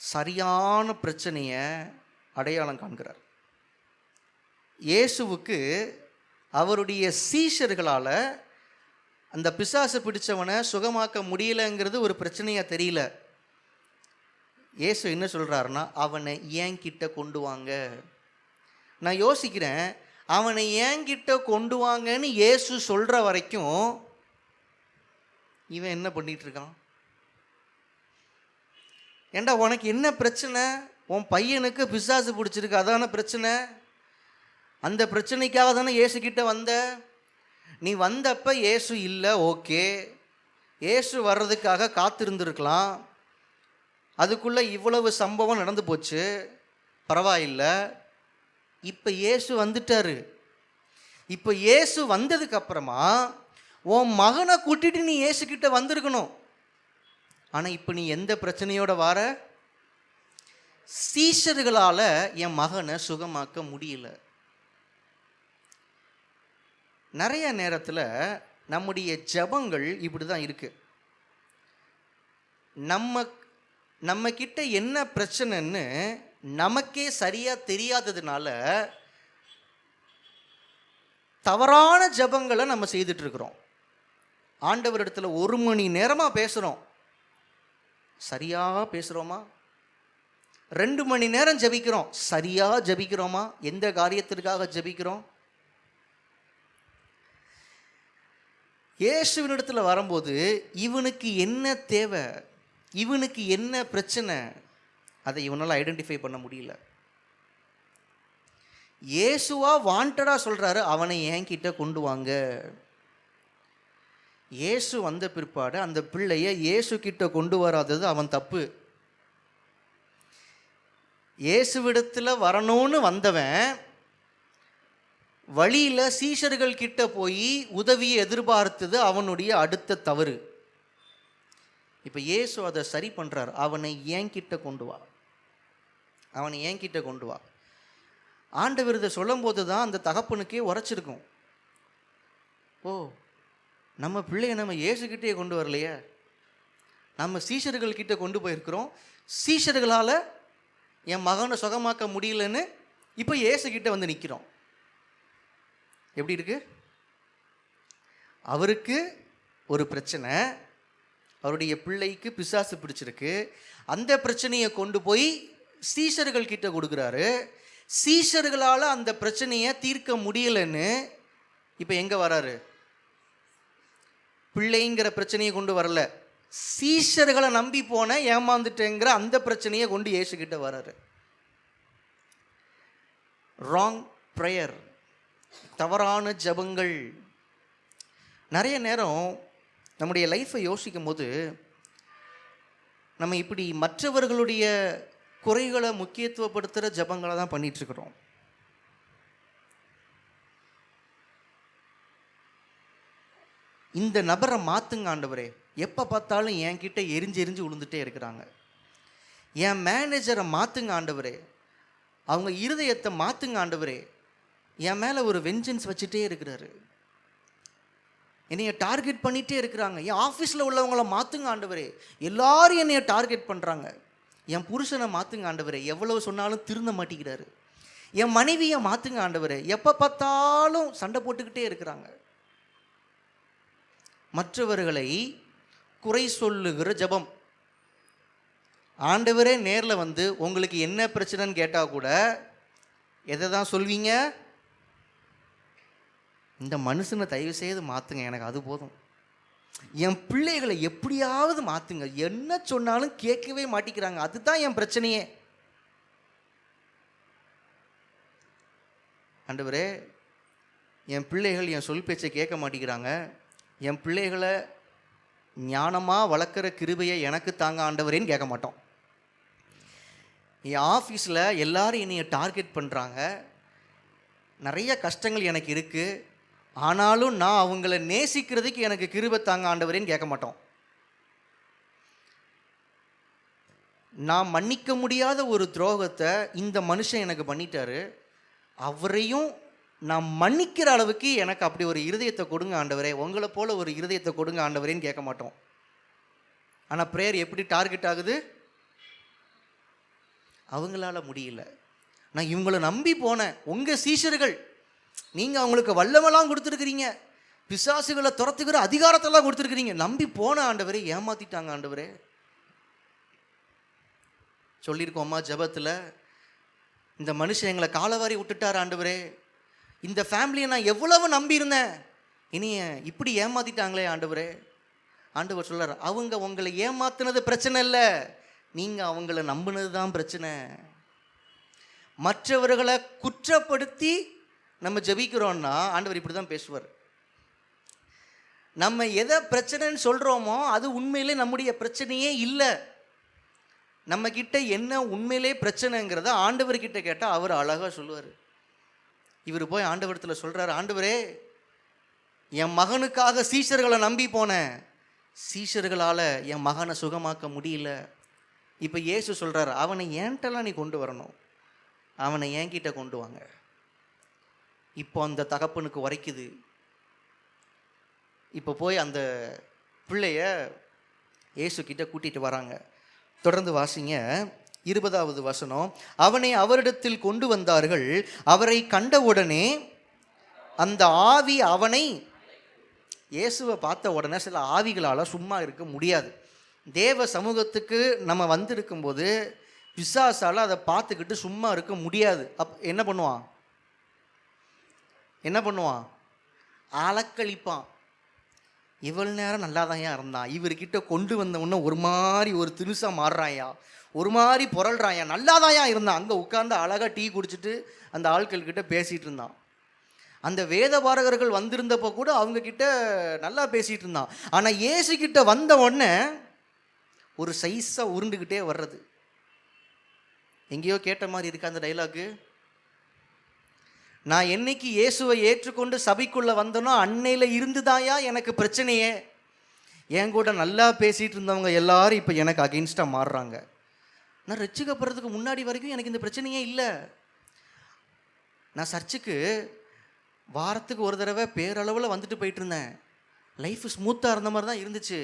[SPEAKER 1] சரியான பிரச்சனையை அடையாளம் காண்கிறார். இயேசுவுக்கு அவருடைய சீஷர்களால் அந்த பிசாசு பிடிச்சவனை சுகமாக்க முடியலைங்கிறது ஒரு பிரச்சனையாக தெரியல. இயேசு என்ன சொல்கிறாருன்னா, அவனை என்கிட்ட கொண்டு வாங்க. நான் யோசிக்கிறேன், அவனை என்கிட்ட கொண்டு வாங்கன்னு இயேசு சொல்கிற வரைக்கும் இவன் என்ன பண்ணிகிட்டு இருக்கான்? ஏண்டா உனக்கு என்ன பிரச்சனை? உன் பையனுக்கு பிசாசு பிடிச்சிருக்கு, அதான பிரச்சனை. அந்த பிரச்சனைக்காக தானே இயேசுக்கிட்ட வந்த. நீ வந்தப்போ இயேசு இல்லை, ஓகே, இயேசு வர்றதுக்காக காத்திருந்துருக்கலாம். அதுக்குள்ளே இவ்வளவு சம்பவம் நடந்து போச்சு, பரவாயில்லை. இப்போ இயேசு வந்துட்டாரு. இப்போ இயேசு வந்ததுக்கப்புறமா உன் மகனை கூட்டிட்டு நீ இயேசுக்கிட்ட வந்திருக்கணும். ஆனால் இப்போ நீ எந்த பிரச்சனையோட வார? சீஷர்களால் என் மகனை சுகமாக்க முடியல. நிறைய நேரத்தில் நம்முடைய ஜெபங்கள் இப்படி தான் இருக்குது. நம்ம கிட்ட என்ன பிரச்சனைன்னு நமக்கே சரியாக தெரியாததுனால தவறான ஜெபங்களை நம்ம செய்துட்ருக்குறோம். ஆண்டவரிடத்தில் 1 மணி நேரமாக பேசுகிறோம், சரியாக பேசுகிறோமா? 2 மணி நேரம் ஜெபிக்கிறோம், சரியாக ஜெபிக்கிறோமா? எந்த காரியத்திற்காக ஜெபிக்கிறோம்? இயேசுவினிடத்தில் வரும்போது இவனுக்கு என்ன தேவை, இவனுக்கு என்ன பிரச்சனை, அதை இவனால் ஐடென்டிஃபை பண்ண முடியல. இயேசுவா வாண்டடாக சொல்கிறாரு, அவனை என்கிட்ட கொண்டு வாங்க. இயேசு வந்த பிற்பாடு அந்த பிள்ளைய இயேசு கிட்ட கொண்டு வராதது அவன் தப்பு. இயேசுவிடத்தில் வரணும்னு வந்தவன் வழியில் சீஷர்கள் கிட்ட போய் உதவியை எதிர்பார்த்தது அவனுடைய அடுத்த தவறு. இப்போ இயேசு அதை சரி பண்ணுறார். அவனை என்கிட்ட கொண்டு வா, அவனை என்கிட்ட கொண்டு வா. ஆண்டவர் இதை சொல்லும் போது தான் அந்த தகப்பனுக்கே உரைச்சிருக்கும். ஓ, நம்ம பிள்ளைய நம்ம இயேசுக்கிட்டே கொண்டு வரலையே, நம்ம சீஷர்கள் கிட்ட கொண்டு போயிருக்கிறோம், சீஷர்களால் என் மகனை சுகமாக்க முடியலன்னு இப்போ இயேசுக்கிட்ட வந்து நிற்கிறோம். எப்படி இருக்கு? அவருக்கு ஒரு பிரச்சனை, அவருடைய பிள்ளைக்கு பிசாசு பிடிச்சிருக்கு. அந்த பிரச்சனையை கொண்டு போய் சீஷர்கள் கிட்ட கொடுக்குறாரு. சீஷர்களால் அந்த பிரச்சனையை தீர்க்க முடியலைன்னு இப்போ எங்கே வராரு? பிள்ளைங்கிற பிரச்சனையை கொண்டு வரல, சீஷர்களை நம்பி போன ஏமாந்துட்டேங்கிற அந்த பிரச்சனையை கொண்டு இயேசுக்கிட்ட வராரு. ராங் ப்ரேயர், தவறான ஜபங்கள். நிறைய நேரம் நம்முடைய லைஃப்பை யோசிக்கும் போது நம்ம இப்படி மற்றவர்களுடைய குறைகளை முக்கியத்துவப்படுத்துகிற ஜபங்களை தான் பண்ணிகிட்ருக்குறோம். இந்த நபரை மாற்றுங்க ஆண்டவரே, எப்போ பார்த்தாலும் என்கிட்ட எரிஞ்சு விழுந்துட்டே இருக்கிறாங்க. என் மேனேஜரை மாற்றுங்க ஆண்டவரே, அவங்க இருதயத்தை மாற்றுங்க ஆண்டவரே, என் மேலே ஒரு வெஞ்சன்ஸ் வச்சுட்டே இருக்கிறாரு, என்னைய டார்கெட் பண்ணிகிட்டே இருக்கிறாங்க. என் ஆஃபீஸில் உள்ளவங்கள மாற்றுங்க ஆண்டவரே, எல்லாரும் என்னைய டார்கெட் பண்ணுறாங்க. என் புருஷனை மாற்றுங்க ஆண்டவரே, எவ்வளவு சொன்னாலும் திருந்த மாட்டேங்கிறாரு. என் மனைவியை மாற்றுங்க ஆண்டவரே, எப்போ பார்த்தாலும் சண்டை போட்டுக்கிட்டே இருக்கிறாங்க. மற்றவர்களை குறை சொல்லுகிற ஜபம். ஆண்டவரே நேரில் வந்து உங்களுக்கு என்ன பிரச்சனைன்னு கேட்டால் கூட எதை தான் சொல்வீங்க? இந்த மனுஷனை தயவு செய்து மாற்றுங்க, எனக்கு அது போதும். என் பிள்ளைகளை எப்படியாவது மாற்றுங்க, என்ன சொன்னாலும் கேட்கவே மாட்டேங்கிறாங்க, அதுதான் என் பிரச்சனையே. ஆண்டவரே, என் பிள்ளைகள் என் சொல் பேச்சை கேட்க மாட்டேங்கிறாங்க, என் பிள்ளைகளை ஞானமாக வளர்க்குற கிருபையை எனக்கு தாங்க ஆண்டவரேன்னு கேட்க மாட்டோம். என் ஆஃபீஸில் எல்லோரும் என்னைய டார்கெட் பண்ணுறாங்க, நிறைய கஷ்டங்கள் எனக்கு இருக்குது, ஆனாலும் நான் அவங்கள நேசிக்கிறதுக்கு எனக்கு கிருபை தாங்க ஆண்டவரேன்னு கேட்க மாட்டோம். நான் மன்னிக்க முடியாத ஒரு துரோகத்தை இந்த மனுஷன் எனக்கு பண்ணிட்டாரு, அவரையும் நான் மன்னிக்கிற அளவுக்கு எனக்கு அப்படி ஒரு இருதயத்தை கொடுங்க ஆண்டவரே, உங்களை போல ஒரு இருதயத்தை கொடுங்க ஆண்டவரேன்னு கேட்க மாட்டோம். ஆனால் ப்ரேயர் எப்படி டார்கெட் ஆகுது? அவங்களால முடியல, நான் இவங்களை நம்பி போனேன், உங்கள் சீஷர்கள், நீங்கள் அவங்களுக்கு வல்லமெல்லாம் கொடுத்துருக்கிறீங்க, பிசாசுகளை துரத்துக்கிற அதிகாரத்தெல்லாம் கொடுத்துருக்கிறீங்க, நம்பி போன ஆண்டவரே ஏமாத்திட்டாங்க ஆண்டவரே. சொல்லியிருக்கோம்மா ஜெபத்தில், இந்த மனுஷன் எங்களை காலவாரி விட்டுட்டார் ஆண்டவரே, இந்த ஃபேமிலியை நான் எவ்வளவு நம்பியிருந்தேன், இனிய இப்படி ஏமாத்திட்டாங்களே ஆண்டவரே. ஆண்டவர் சொல்றார், அவங்க உங்களை ஏமாத்தினது பிரச்சனை இல்லை, நீங்கள் அவங்கள நம்பினது தான் பிரச்சனை. மற்றவர்களை குற்றப்படுத்தி நம்ம ஜெபிக்கிறோன்னா ஆண்டவர் இப்படி தான் பேசுவார். நம்ம எதை பிரச்சனைன்னு சொல்கிறோமோ அது உண்மையிலே நம்முடைய பிரச்சனையே இல்லை. நம்மக்கிட்ட என்ன உண்மையிலே பிரச்சனைங்கிறத ஆண்டவர்கிட்ட கேட்டால் அவர் அழகாக சொல்லுவார். இவர் போய் ஆண்டவரத்தில் சொல்கிறார், ஆண்டவரே என் மகனுக்காக சீஷர்களை நம்பி போனேன், சீஷர்களால் என் மகனை சுகமாக்க முடியல. இப்போ இயேசு சொல்கிறார், அவனை ஏன்ட்டெல்லாம் நீ கொண்டு வரணும், அவனை என்கிட்ட கொண்டு வாங்க. இப்போ அந்த தகப்பனுக்கு உரைக்குது. இப்போ போய் அந்த பிள்ளைய இயேசு கிட்ட கூட்டிகிட்டு வராங்க. தொடர்ந்து வாசிங்க 20வது வசனம். அவனை அவரிடத்தில் கொண்டு வந்தார்கள், அவரை கண்டவுடனே அந்த ஆவி அவனை, இயேசுவை பார்த்த உடனே சில ஆவிகளால் சும்மா இருக்க முடியாது. தேவ சமூகத்துக்கு நம்ம வந்திருக்கும்போது பிசாசால் அதை பார்த்துக்கிட்டு சும்மா இருக்க முடியாது. என்ன பண்ணுவான்? என்ன பண்ணுவான்? அலக்களிப்பான். இவ்வளவு நேரம் நல்லா தான் இருந்தான், இவர்கிட்ட கொண்டு வந்த உடனே ஒரு மாதிரி ஒரு தினுசா மாறுறாயா, ஒரு மாதிரி புரள்றாயா, நல்லா தான் இருந்தான். அங்கே உட்கார்ந்து அழகாக டீ குடிச்சிட்டு அந்த ஆட்கள்கிட்ட பேசிகிட்டு இருந்தான். அந்த வேத பாரகர்கள் வந்திருந்தப்போ கூட அவங்க கிட்ட நல்லா பேசிகிட்டு இருந்தான். ஆனால் இயேசு கிட்ட வந்த உடனே ஒரு சைஸாக உருண்டுக்கிட்டே வர்றது. எங்கேயோ கேட்ட மாதிரி இருக்கு அந்த டைலாக்கு. நான் என்னைக்கு இயேசுவை ஏற்றுக்கொண்டு சபைக்குள்ளே வந்தனோ அன்னையில் இருந்துதாயா எனக்கு பிரச்சனையே. என் கூட நல்லா பேசிகிட்டு இருந்தவங்க எல்லாரும் இப்போ எனக்கு அகெயின்ஸ்டாக மாறுறாங்க. நான் ரட்சிக்கப்படுறதுக்கு முன்னாடி வரைக்கும் எனக்கு இந்த பிரச்சனையே இல்லை. நான் சர்ச்சுக்கு வாரத்துக்கு ஒரு தடவை பேரளவில் வந்துட்டு போயிட்டு இருந்தேன். லைஃப் ஸ்மூத்தாக இருந்த மாதிரி தான் இருந்துச்சு.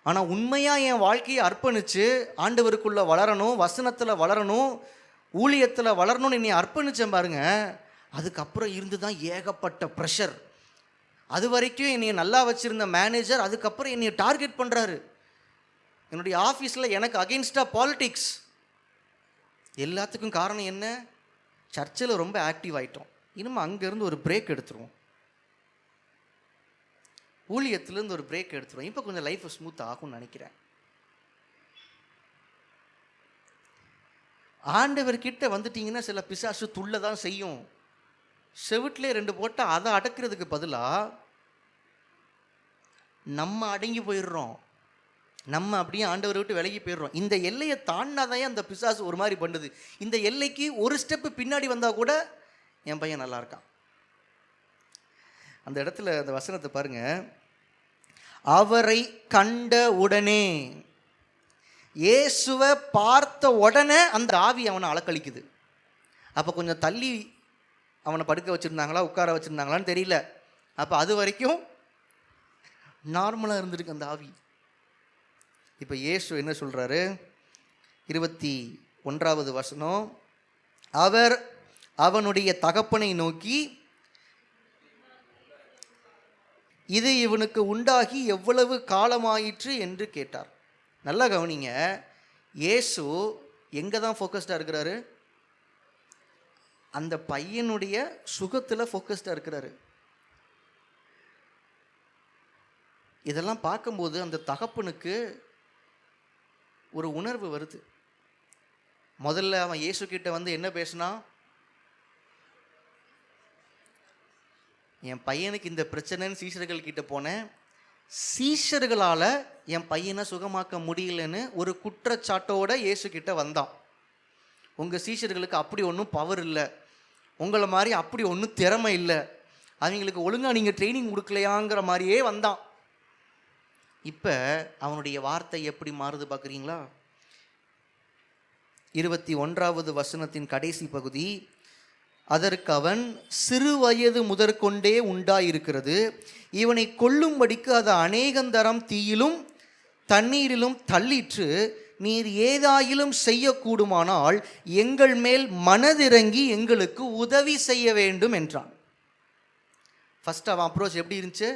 [SPEAKER 1] ஆனால் உண்மையாக என் வாழ்க்கையை அர்ப்பணித்து ஆண்டவருக்குள்ளே வளரணும், வசனத்தில் வளரணும், ஊழியத்தில் வளரணும்னு என்னை அர்ப்பணித்தேன் பாருங்க. அதுக்கப்புறம் இருந்து தான் ஏகப்பட்ட ப்ரெஷர். அது வரைக்கும் என்னை நல்லா வச்சுருந்த மேனேஜர் அதுக்கப்புறம் என்னை டார்கெட் பண்ணுறாரு. என்னுடைய ஆஃபீஸில் எனக்கு அகெயின்ஸ்டாக பாலிடிக்ஸ். எல்லாத்துக்கும் காரணம் என்ன? சர்ச்சில் ரொம்ப ஆக்டிவ் ஆகிட்டோம். இனிமேல் அங்கேருந்து ஒரு பிரேக் எடுத்துருவோம், ஊழியத்துலேருந்து ஒரு பிரேக் எடுத்துருவோம், இப்போ கொஞ்சம் லைஃப் ஸ்மூத் ஆகும்னு நினைக்கிறேன். ஆண்டவர்கிட்ட வந்துட்டிங்கன்னா சில பிசாசு துள்ள தான் செய்யும். செவிட்டிலே 2 போட்டால் அதை அடக்கிறதுக்கு பதிலாக நம்ம அடங்கி போயிடுறோம். நம்ம அப்படியே ஆண்டவரை விட்டு விலகி போயிடுறோம். இந்த எல்லையை தாண்டினாதான் அந்த பிசாசு ஒரு மாதிரி பண்ணுது. இந்த எல்லைக்கு ஒரு ஸ்டெப்பு பின்னாடி வந்தால் கூட என் பையன் நல்லா இருக்கான். அந்த இடத்துல அந்த வசனத்தை பாருங்க. அவரை கண்ட உடனே, இயேசுவை பார்த்த உடனே அந்த ஆவி அவனை அலக்களிக்குது. அப்போ கொஞ்சம் தள்ளி அவனை படுக்க வச்சுருந்தாங்களா உட்கார வச்சுருந்தாங்களான்னு தெரியல. அப்போ அது வரைக்கும் நார்மலாக இருந்திருக்கு அந்த ஆவி. இப்போ இயேசு என்ன சொல்கிறாரு? 21வது வசனம். அவர் அவனுடைய தகப்பனை நோக்கி, இது இவனுக்கு உண்டாகி எவ்வளவு காலமாயிற்று என்று கேட்டார். நல்லா கவனிங்க, இயேசு எங்கே தான் ஃபோக்கஸ்டாக இருக்கிறாரு? அந்த பையனுடைய சுகத்தில் ஃபோக்கஸ்டாக இருக்கிறாரு. இதெல்லாம் பார்க்கும்போது அந்த தகப்பனுக்கு ஒரு உணர்வு வருது. முதல்ல அவன் இயேசு கிட்ட வந்து என்ன பேசினா? என் பையனுக்கு இந்த பிரச்சனைன்னு சீஷர்கள் கிட்ட போனேன், சீஷர்களால் என் பையனை சுகமாக்க முடியலன்னு ஒரு குற்றச்சாட்டோட இயேசு கிட்ட வந்தான். உங்கள் சீஷர்களுக்கு அப்படி ஒன்றும் பவர் இல்லை, உங்களை மாதிரி அப்படி ஒன்றும் திறமை இல்லை, அவங்களுக்கு ஒழுங்காக நீங்கள் ட்ரைனிங் கொடுக்கலையாங்கிற மாதிரியே வந்தான். இப்போ அவனுடைய வார்த்தை எப்படி மாறுது பார்க்குறீங்களா? 21வது வசனத்தின் கடைசி பகுதி, அதற்கு அவன், சிறு வயது முதற்கொண்டே உண்டாயிருக்கிறது, இவனை கொல்லும்படிக்கு அது அநேகந்தரம் தீயிலும் தண்ணீரிலும் தள்ளிற்று, நீர் ஏதாயிலும் செய்யக்கூடுமானால் எங்கள் மேல் மனதிறங்கி எங்களுக்கு உதவி செய்ய வேண்டும் என்றான். ஃபர்ஸ்ட் அவன் அப்ரோச் எப்படி இருந்துச்சு?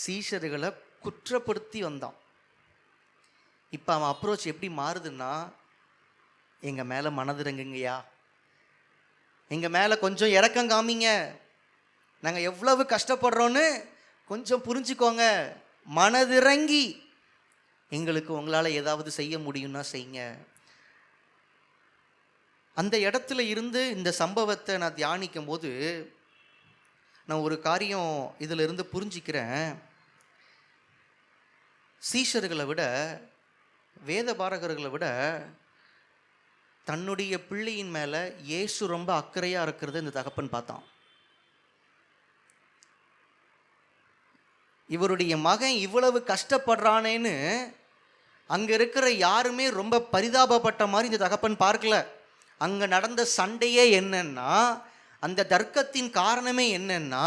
[SPEAKER 1] சீஷர்களை குற்றப்படுத்தி வந்தான். இப்போ அவன் அப்ரோச் எப்படி மாறுதுன்னா, எங்கள் மேலே மனதிறங்குங்கய்யா, எங்கள் மேலே கொஞ்சம் இறக்கம் காமிங்க, நாங்கள் எவ்வளவு கஷ்டப்படுறோன்னு கொஞ்சம் புரிஞ்சுக்கோங்க, மனதிறங்கி எங்களுக்கு உங்களால் ஏதாவது செய்ய முடியும்னா செய்யுங்க. அந்த இடத்துல இருந்து இந்த சம்பவத்தை நான் தியானிக்கும் போது நான் ஒரு காரியம் இதில் இருந்து புரிஞ்சிக்கிறேன். சீஷர்களை விட, வேத பாரகர்களை விட தன்னுடைய பிள்ளையின் மேலே இயேசு ரொம்ப அக்கறையாக இருக்கிறது இந்த தகப்பன் பார்த்தான். இவருடைய மகன் இவ்வளவு கஷ்டப்படுறானேன்னு அங்கே இருக்கிற யாருமே ரொம்ப பரிதாபப்பட்ட மாதிரி இந்த தகப்பன் பார்க்கல. அங்கே நடந்த சண்டையே என்னன்னா, அந்த தர்க்கத்தின் காரணமே என்னன்னா,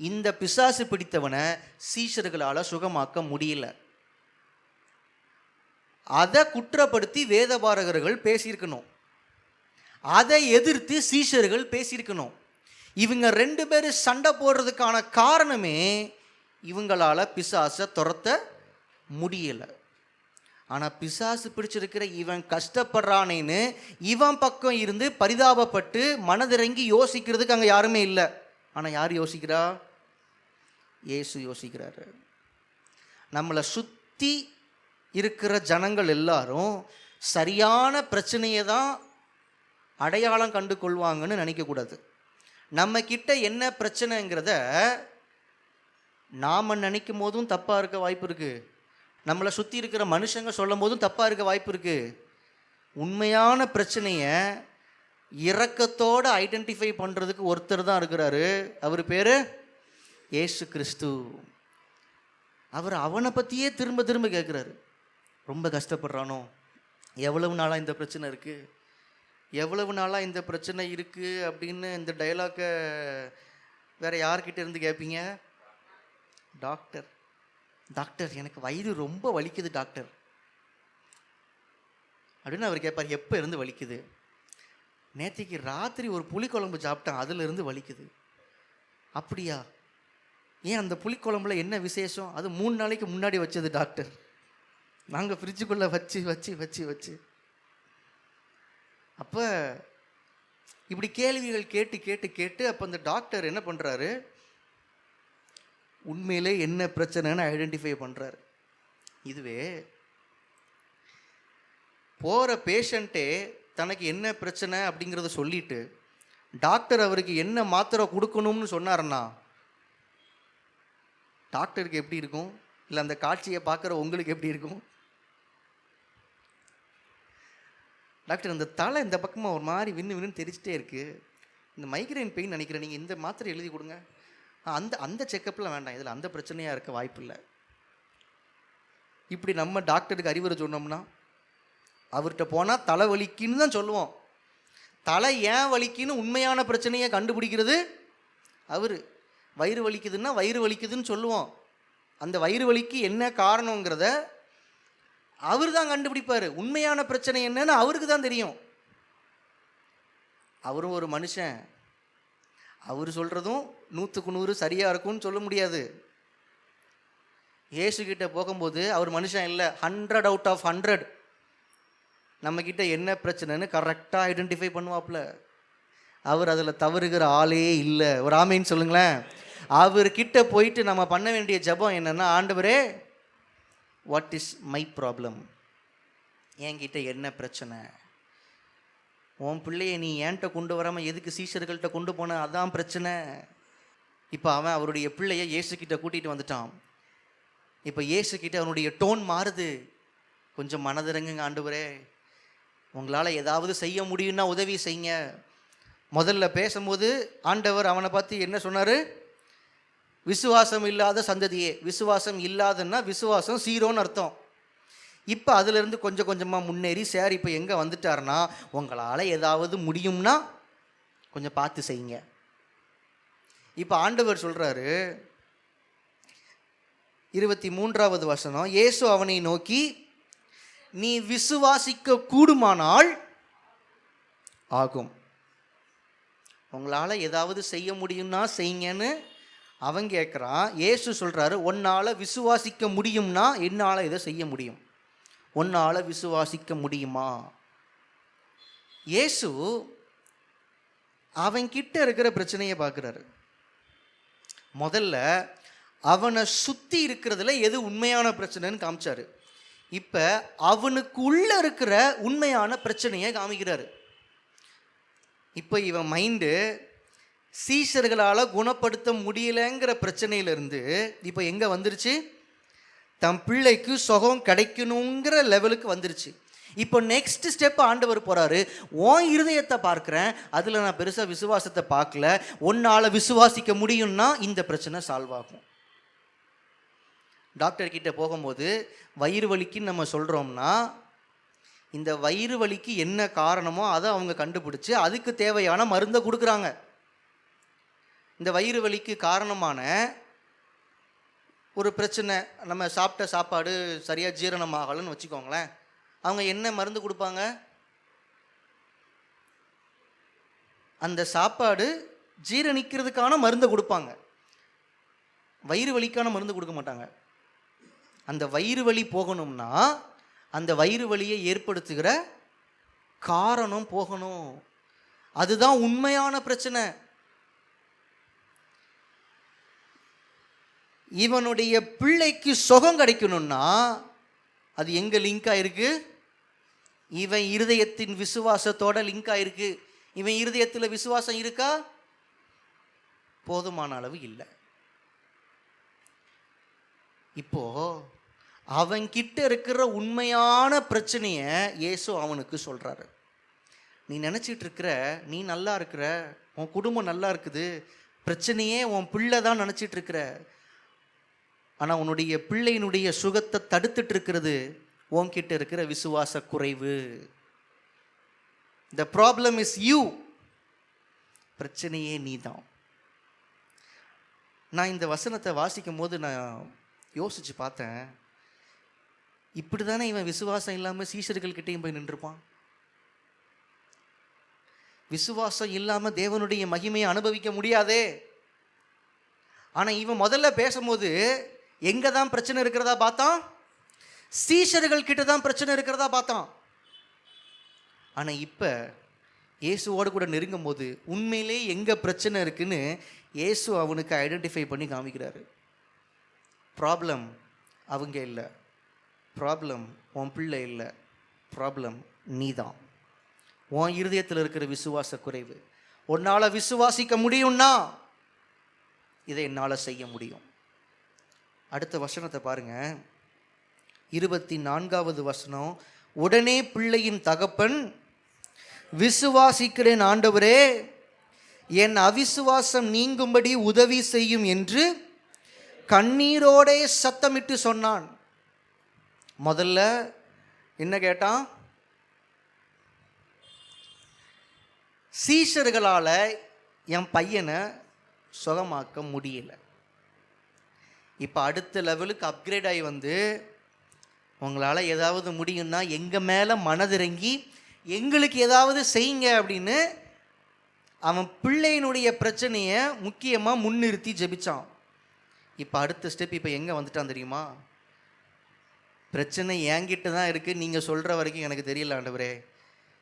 [SPEAKER 1] இந்த பிசாசு பிடித்தவனை சீஷர்களால் சுகமாக்க முடியல. அதை குற்றப்படுத்தி வேதபாரகர்கள் பேசியிருக்கணும், அதை எதிர்த்து சீஷர்கள் பேசியிருக்கணும். இவங்க 2 பேரும் சண்டை போடுறதுக்கான காரணமே இவங்களால் பிசாசை துரத்த முடியலை. ஆனால் பிசாசு பிடிச்சிருக்கிற இவன் கஷ்டப்படுறானேன்னு இவன் பக்கம் இருந்து பரிதாபப்பட்டு மனதிறங்கி யோசிக்கிறதுக்கு அங்கே யாருமே இல்லை. ஆனால் யார் யோசிக்கிறா? இயேசு யோசிக்கிறாரு. நம்மளை சுற்றி இருக்கிற ஜனங்கள் எல்லாரும் சரியான பிரச்சனையை தான் அடையாளம் கண்டு கொள்வாங்கன்னு நினைக்கக்கூடாது. நம்ம கிட்ட என்ன பிரச்சனைங்கிறத நாம் நினைக்கும் போதும் தப்பாக இருக்க வாய்ப்பு இருக்குது, நம்மளை சுற்றி இருக்கிற மனுஷங்க சொல்லும் போதும் தப்பாக இருக்க வாய்ப்பு இருக்குது. உண்மையான பிரச்சனையை இரக்கத்தோடு ஐடென்டிஃபை பண்ணுறதுக்கு ஒருத்தர் தான் இருக்கிறாரு. அவர் பேர் இயேசு கிறிஸ்து. அவர் அவனை பற்றியே திரும்ப திரும்ப கேட்குறாரு. ரொம்ப கஷ்டப்படுறானோ, எவ்வளவு நாளாக இந்த பிரச்சனை இருக்குது, எவ்வளவு நாளாக இந்த பிரச்சனை இருக்குது அப்படின்னு இந்த டைலாக்கை வேறு யார்கிட்ட இருந்து கேட்பீங்க? டாக்டர், டாக்டர் எனக்கு வயிறு ரொம்ப வலிக்குது டாக்டர் அப்படின்னு அவர் கேட்பார். எப்போ இருந்து வலிக்குது? நேற்றுக்கு ராத்திரி ஒரு புளிக்குழம்பு சாப்பிட்டேன், அதிலிருந்து வலிக்குது. அப்படியா? ஏன் அந்த புளிக்குழம்புல என்ன விசேஷம்? அது 3 நாளைக்கு முன்னாடி வச்சது டாக்டர், நாங்கள் ஃப்ரிட்ஜுக்குள்ளே வச்சு வச்சு வச்சு வச்சு. அப்போ இப்படி கேள்விகள் கேட்டு கேட்டு கேட்டு அப்போ அந்த டாக்டர் என்ன பண்ணுறாரு, உண்மையிலே என்ன பிரச்சனைன்னு ஐடென்டிஃபை பண்ணுறாரு. இதுவே போகிற பேஷண்ட்டே தனக்கு என்ன பிரச்சனை அப்படிங்கிறத சொல்லிட்டு டாக்டர் அவருக்கு என்ன மாத்திரை கொடுக்கணும்னு சொன்னார்னா டாக்டருக்கு எப்படி இருக்கும்? இல்லை அந்த காட்சியை பார்க்குற உங்களுக்கு எப்படி இருக்கும்? டாக்டர் இந்த தலை இந்த பக்கமாக ஒரு மாதிரி வின்னு தெரிச்சிட்டே இருக்குது, இந்த மைக்ரைன் பெயின் நினைக்கிறேன், நீங்கள் இந்த மாத்திரை எழுதி கொடுங்க. அந்த செக்கப்பில் வேண்டாம், இதில் அந்த பிரச்சனையாக இருக்க வாய்ப்பு இல்லை. இப்படி நம்ம டாக்டருக்கு அறிவுரை சொன்னோம்னா அவர்கிட்ட போனால் தலை வலிக்குன்னு தான் சொல்லுவோம். தலை ஏன் வலிக்குன்னு உண்மையான பிரச்சனையை கண்டுபிடிக்கிறது அவர். வயிறு வலிக்குதுன்னா வயிறு வலிக்குதுன்னு சொல்லுவோம். அந்த வயிறு வலிக்கு என்ன காரணங்கிறத அவர் தான் கண்டுபிடிப்பார். உண்மையான பிரச்சனை என்னன்னு அவருக்கு தான் தெரியும். அவரும் ஒரு மனுஷன், அவர் சொல்கிறதும் 100க்கு 100 சரியாக இருக்கும்னு சொல்ல முடியாது. இயேசுக்கிட்ட போகும்போது அவர் மனுஷன் இல்லை, 100 அவுட் ஆஃப் 100 நம்மக்கிட்ட என்ன பிரச்சனைன்னு கரெக்டாக ஐடென்டிஃபை பண்ணுவாப்புல. அவர் அதில் தவறுகிற ஆளே இல்லை. ஒரு ஆமைன்னு சொல்லுங்களேன். அவர்கிட்ட போயிட்டு நம்ம பண்ண வேண்டிய ஜெபம் என்னென்னா, ஆண்டவரே வாட் இஸ் மை ப்ராப்ளம், என்கிட்ட என்ன பிரச்சனை, உன் பிள்ளையை நீ ஏன்ட்ட கொண்டு வராமல் எதுக்கு சீஷர்கள்ட்ட கொண்டு போன, அதான் பிரச்சனை. இப்போ அவன் அவருடைய பிள்ளையை இயேசுக்கிட்ட கூட்டிகிட்டு வந்துட்டான். இப்போ இயேசுக்கிட்ட அவனுடைய டோன் மாறுது. கொஞ்சம் மனதிறங்குங்க ஆண்டவரே, உங்களால் ஏதாவது செய்ய முடியும்னா உதவி செய்யுங்க. முதல்ல பேசும்போது ஆண்டவர் அவனை பார்த்து என்ன சொன்னார்? விசுவாசம் இல்லாத சந்ததியே. விசுவாசம் இல்லாதன்னா விசுவாசம் 0ன்னு அர்த்தம். இப்போ அதிலிருந்து கொஞ்சம் கொஞ்சமாக முன்னேறி சார் இப்போ எங்கே வந்துட்டாருன்னா, உங்களால் ஏதாவது முடியும்னா கொஞ்சம் பார்த்து செய்யுங்க. இப்போ ஆண்டவர் சொல்கிறாரு 23வது வசனம், இயேசு அவனை நோக்கி, நீ விசுவாசிக்க கூடுமானால் ஆகும். உங்களால் ஏதாவது செய்ய முடியும்னா செய்யுங்கன்னு அவன் கேட்குறான். இயேசு சொல்கிறாரு, உன்னால் விசுவாசிக்க முடியும்னா என்னால் இதை செய்ய முடியும். உன்னால் விசுவாசிக்க முடியுமா? இயேசு அவன்கிட்ட இருக்கிற பிரச்சனையை பார்க்குறாரு. முதல்ல அவனை சுற்றி இருக்கிறதுல எது உண்மையான பிரச்சனைன்னு காமிச்சாரு. இப்போ அவனுக்கு உள்ள இருக்கிற உண்மையான பிரச்சனையை காமிக்கிறாரு. இப்போ இவன் மைண்டு சீஷர்களால் குணப்படுத்த முடியலைங்கிற பிரச்சனையிலேருந்து இப்போ எங்கே வந்துருச்சு? தம் பிள்ளைக்கு சுகம் கிடைக்கணுங்கிற லெவலுக்கு வந்துருச்சு. இப்போ நெக்ஸ்ட் ஸ்டெப் ஆண்டவர் போகிறாரு, உன் இருதயத்தை பார்க்குறேன், அதில் நான் பெருசாக விசுவாசத்தை பார்க்கல, உன்னால் விசுவாசிக்க முடியும்னா இந்த பிரச்சனை சால்வ் ஆகும். டாக்டர் கிட்ட போகும்போது வயிறு வலிக்குன்னு நம்ம சொல்கிறோம்னா, இந்த வயிறு வலிக்கு என்ன காரணமோ அதை அவங்க கண்டுபிடிச்சி அதுக்கு தேவையான மருந்தை கொடுக்குறாங்க. இந்த வயிறு வலிக்கு காரணமான ஒரு பிரச்சனை, நம்ம சாப்பிட்ட சாப்பாடு சரியாக ஜீரணமாகலன்னு வச்சுக்கோங்களேன், அவங்க என்ன மருந்து கொடுப்பாங்க? அந்த சாப்பாடு ஜீரணிக்கிறதுக்கான மருந்தை கொடுப்பாங்க. வயிறு வலிக்கான மருந்து கொடுக்க மாட்டாங்க. அந்த வயிறு வலி போகணும்னா அந்த வயிறு வலியை ஏற்படுத்துகிற காரணம் போகணும். அதுதான் உண்மையான பிரச்சனை. இவனுடைய பிள்ளைக்கு சுகம் கிடைக்கணும்னா அது எங்கே லிங்க் ஆயிருக்கு? இவன் இருதயத்தின் விசுவாசத்தோட லிங்க் ஆயிருக்கு. இவன் இருதயத்தில் விசுவாசம் இருக்கா? போதுமான அளவு இல்லை. இப்போ அவன்கிட்ட இருக்கிற உண்மையான பிரச்சனையை இயேசு அவனுக்கு சொல்கிறாரு. நீ நினச்சிட்டு இருக்கிற, நீ நல்லா இருக்கிற, உன் குடும்பம் நல்லா இருக்குது, பிரச்சனையே உன் பிள்ளை தான் நினச்சிட்டு இருக்கிற. ஆனால் உன்னுடைய பிள்ளையினுடைய சுகத்தை தடுத்துட்டு இருக்கிறது உன்கிட்ட இருக்கிற விசுவாச குறைவு. The problem is you. பிரச்சனையே நீ தான். நான் இந்த வசனத்தை வாசிக்கும் போது நான் யோசிச்சு பார்த்தேன், இப்படி தானே இவன் விசுவாசம் இல்லாமல் சீஷர்கள்கிட்டையும் போய் நின்றுப்பான். விசுவாசம் இல்லாமல் தேவனுடைய மகிமையை அனுபவிக்க முடியாதே. ஆனால் இவன் முதல்ல பேசும்போது எங்கே தான் பிரச்சனை இருக்கிறதா பார்த்தான்? சீஷர்கள் கிட்ட தான் பிரச்சனை இருக்கிறதா பார்த்தான். ஆனால் இப்போ இயேசுவோடு கூட நெருங்கும் போது உண்மையிலே எங்கே பிரச்சனை இருக்குன்னு இயேசு அவனுக்கு ஐடென்டிஃபை பண்ணி காமிக்கிறாரு. ப்ராப்ளம் அவங்க இல்லை, ப்ராப்ளம் உன் பிள்ளை இல்லை, ப்ராப்ளம் நீ தான். உன் இருதயத்தில் இருக்கிற விசுவாச குறைவு. உன்னால் விசுவாசிக்க முடியும்னா இதை என்னால் செய்ய முடியும். அடுத்த வசனத்தை பாருங்க, 24வது வசனம். உடனே பிள்ளையின் தகப்பன், விசுவாசிக்கிறேன் ஆண்டவரே, என் அவிசுவாசம் நீங்கும்படி உதவி செய்யும் என்று கண்ணீரோடே சத்தமிட்டு சொன்னான். முதல்ல என்ன கேட்டான்? சீஷர்களால் என் பையனை சுகமாக்க முடியல. இப்போ அடுத்த லெவலுக்கு அப்கிரேட் ஆகி வந்து, உங்களால் ஏதாவது முடியும்னா எங்கள் மேலே மனதிறங்கி எங்களுக்கு ஏதாவது செய்யுங்க அப்படின்னு அவன் பிள்ளையினுடைய பிரச்சனையை முக்கியமாக முன்னிறுத்தி ஜெபிச்சான். இப்போ அடுத்த ஸ்டெப் இப்போ எங்கே வந்துட்டான் தெரியுமா? பிரச்சனை என்கிட்ட தான் இருக்குது, நீங்கள் சொல்கிற வரைக்கும் எனக்கு தெரியல ஆண்டவரே.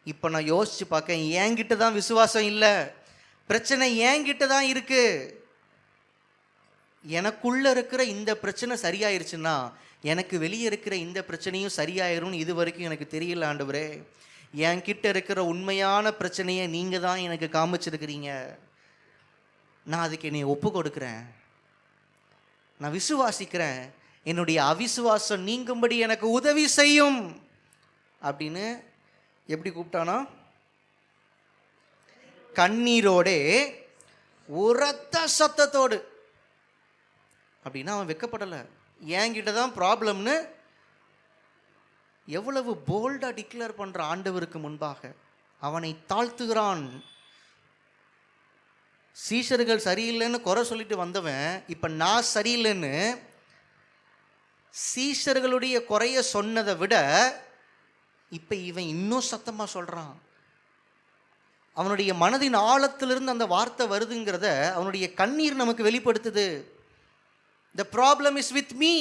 [SPEAKER 1] இப்போ நான் யோசித்து பார்க்க, என்கிட்ட தான் விசுவாசம் இல்லை, பிரச்சனை என்கிட்ட தான் இருக்குது. எனக்குள்ளே இருக்கிற இந்த பிரச்சனை சரியாயிருச்சுன்னா எனக்கு வெளியே இருக்கிற இந்த பிரச்சனையும் சரியாயிரும்னு இது வரைக்கும் எனக்கு தெரியல ஆண்டவரே. என்கிட்ட இருக்கிற உண்மையான பிரச்சனையை நீங்கள் தான் எனக்கு காமிச்சிருக்கிறீங்க. நான் அதுக்கு என்னை ஒப்பு கொடுக்குறேன், நான் விசுவாசிக்கிறேன், என்னுடைய அவிசுவாசம் நீங்கும்படி எனக்கு உதவி செய்யும் அப்படின்னு எப்படி கூப்பிட்டானா? கண்ணீரோடே உரத்த சத்தத்தோடு. அப்படின்னா அவன் வெக்கப்படலை. என்கிட்ட தான் ப்ராப்ளம்னு எவ்வளவு போல்டாக டிக்ளேர் பண்ணுற ஆண்டவருக்கு முன்பாக அவனை தாழ்த்துகிறான். சீஷர்கள் சரியில்லைன்னு குறை சொல்லிட்டு வந்தவன் இப்போ நான் சரியில்லைன்னு சீஷர்களுடைய குறைய சொன்னதை விட இப்போ இவன் இன்னும் சத்தமாக சொல்கிறான். அவனுடைய மனதின் ஆழத்திலிருந்து அந்த வார்த்தை வருதுங்கிறத அவனுடைய கண்ணீர் நமக்கு வெளிப்படுத்துது. The problem is with me.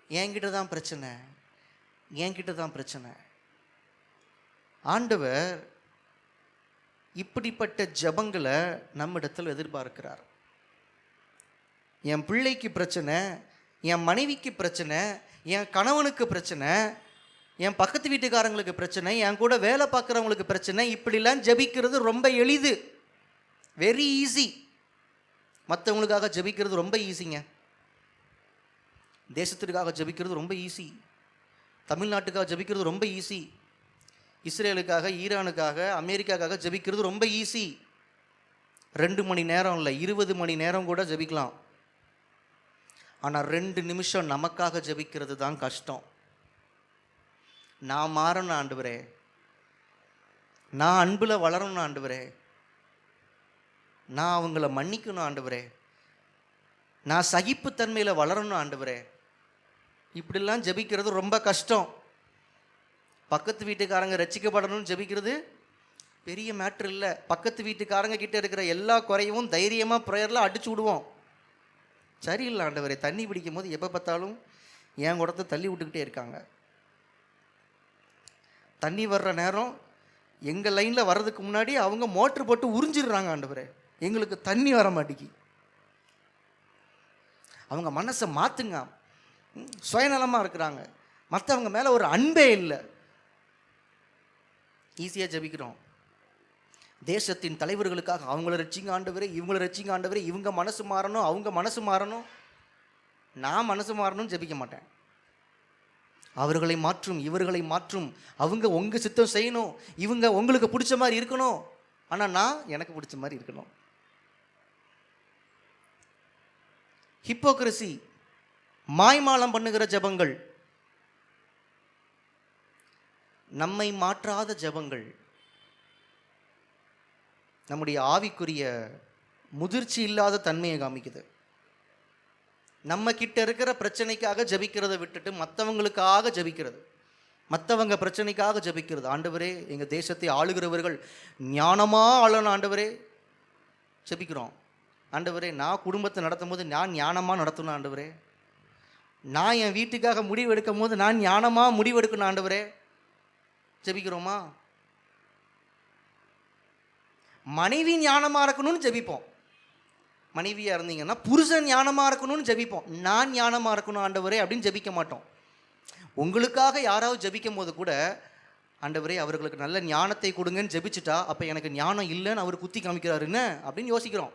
[SPEAKER 1] என்கிட்ட தான் பிரச்சனை, என்கிட்ட தான் பிரச்சனை. ஆண்டவர் இப்படிப்பட்ட ஜபங்களை நம்மிடத்தில் எதிர்பார்க்கிறார். என் பிள்ளைக்கு பிரச்சனை, என் மனைவிக்கு பிரச்சனை, என் கணவனுக்கு பிரச்சனை, என் பக்கத்து வீட்டுக்காரங்களுக்கு பிரச்சனை, என் கூட வேலை பார்க்குறவங்களுக்கு பிரச்சனை, இப்படிலாம் ஜபிக்கிறது ரொம்ப எளிது, வெரி ஈஸி. மற்றவங்களுக்காக ஜபிக்கிறது ரொம்ப ஈஸிங்க. தேசத்திற்காக ஜபிக்கிறது ரொம்ப ஈஸி. தமிழ்நாட்டுக்காக ஜபிக்கிறது ரொம்ப ஈஸி. இஸ்ரேலுக்காக, ஈரானுக்காக, அமெரிக்காக்காக ஜபிக்கிறது ரொம்ப ஈஸி. 2 மணி நேரம் இல்லை, 20 மணி நேரம் கூட ஜபிக்கலாம். ஆனால் 2 நிமிஷம் நமக்காக ஜபிக்கிறது தான் கஷ்டம். நான் மாறணும் ஆண்டவரே, நான் அன்பில் வளரணும் ஆண்டவரே, நான் அவங்கள மன்னிக்கணும் ஆண்டவரே, நான் சகிப்புத்தன்மையில் வளரணும் ஆண்டவரே. இப்படிலாம் ஜபிக்கிறது ரொம்ப கஷ்டம். பக்கத்து வீட்டுக்காரங்க ரசிக்கப்படணும்னு ஜபிக்கிறது பெரிய மேட்ரு இல்லை. பக்கத்து வீட்டுக்காரங்க கிட்ட இருக்கிற எல்லா குறையும் தைரியமாக ப்ரேயரில் அடிச்சு விடுவோம். சரியில்லை ஆண்டவரே, தண்ணி பிடிக்கும் போது எப்போ பார்த்தாலும் என் குடத்தை தள்ளி விட்டுக்கிட்டே இருக்காங்க. தண்ணி வர்ற நேரம் எங்கள் லைனில் வர்றதுக்கு முன்னாடி அவங்க மோட்ரு போட்டு உறிஞ்சிடுறாங்க ஆண்டவரே, எங்களுக்கு தண்ணி வர மாட்டேங்கி. அவங்க மனசை மாற்றுங்க. சுயநலமாக இருக்கிறாங்க, மற்றவங்க மேலே ஒரு அன்பே இல்லை. ஈஸியாக ஜபிக்கிறோம். தேசத்தின் தலைவர்களுக்காக அவங்கள ரட்சிங்க ஆண்டவரே, இவங்கள ரட்சிங்க ஆண்டவரே, இவங்க மனசு மாறணும், அவங்க மனசு மாறணும். நான் மனசு மாறணும்னு ஜபிக்க மாட்டேன். அவர்களை மாற்றும், இவர்களை மாற்றும், அவங்க உங்கள் சித்தம் செய்யணும், இவங்க உங்களுக்கு பிடிச்ச மாதிரி இருக்கணும், ஆனால் நான் எனக்கு பிடிச்ச மாதிரி இருக்கணும். ஹிப்போக்ரசி, மாய்மாலம் பண்ணுகிற ஜபங்கள், நம்மை மாற்றாத ஜபங்கள் நம்முடைய ஆவிக்குரிய முதிர்ச்சி இல்லாத தன்மையை காமிக்குது. நம்ம கிட்ட இருக்கிற பிரச்சனைக்காக ஜபிக்கிறத விட்டுட்டு மற்றவங்களுக்காக ஜபிக்கிறது, மற்றவங்க பிரச்சனைக்காக ஜபிக்கிறது. ஆண்டவரே, எங்கள் தேசத்தை ஆளுகிறவர்கள் ஞானமாக ஆளணும் ஆண்டவரே ஜபிக்கிறோம். ஆண்டவரே, நான் குடும்பத்தை நடத்தும் போது நான் ஞானமாக நடத்தணும் ஆண்டவரே. நான் என் வீட்டுக்காக முடிவு எடுக்கும் போது நான் ஞானமாக முடிவெடுக்கணும் ஆண்டவரே ஜபிக்கிறோமா? மனைவி ஞானமாக இருக்கணும்னு ஜபிப்போம். மனைவியாக இருந்தீங்கன்னா புருஷன் ஞானமாக இருக்கணும்னு ஜபிப்போம். நான் ஞானமாக இருக்கணும் ஆண்டவரே அப்படின்னு ஜபிக்க மாட்டோம். உங்களுக்காக யாராவது ஜபிக்கும் போது கூட ஆண்டவரே அவர்களுக்கு நல்ல ஞானத்தை கொடுங்கன்னு ஜபிச்சுட்டா அப்போ எனக்கு ஞானம் இல்லைன்னு அவர் குத்தி காமிக்கிறாருன்னு அப்படின்னு யோசிக்கிறோம்.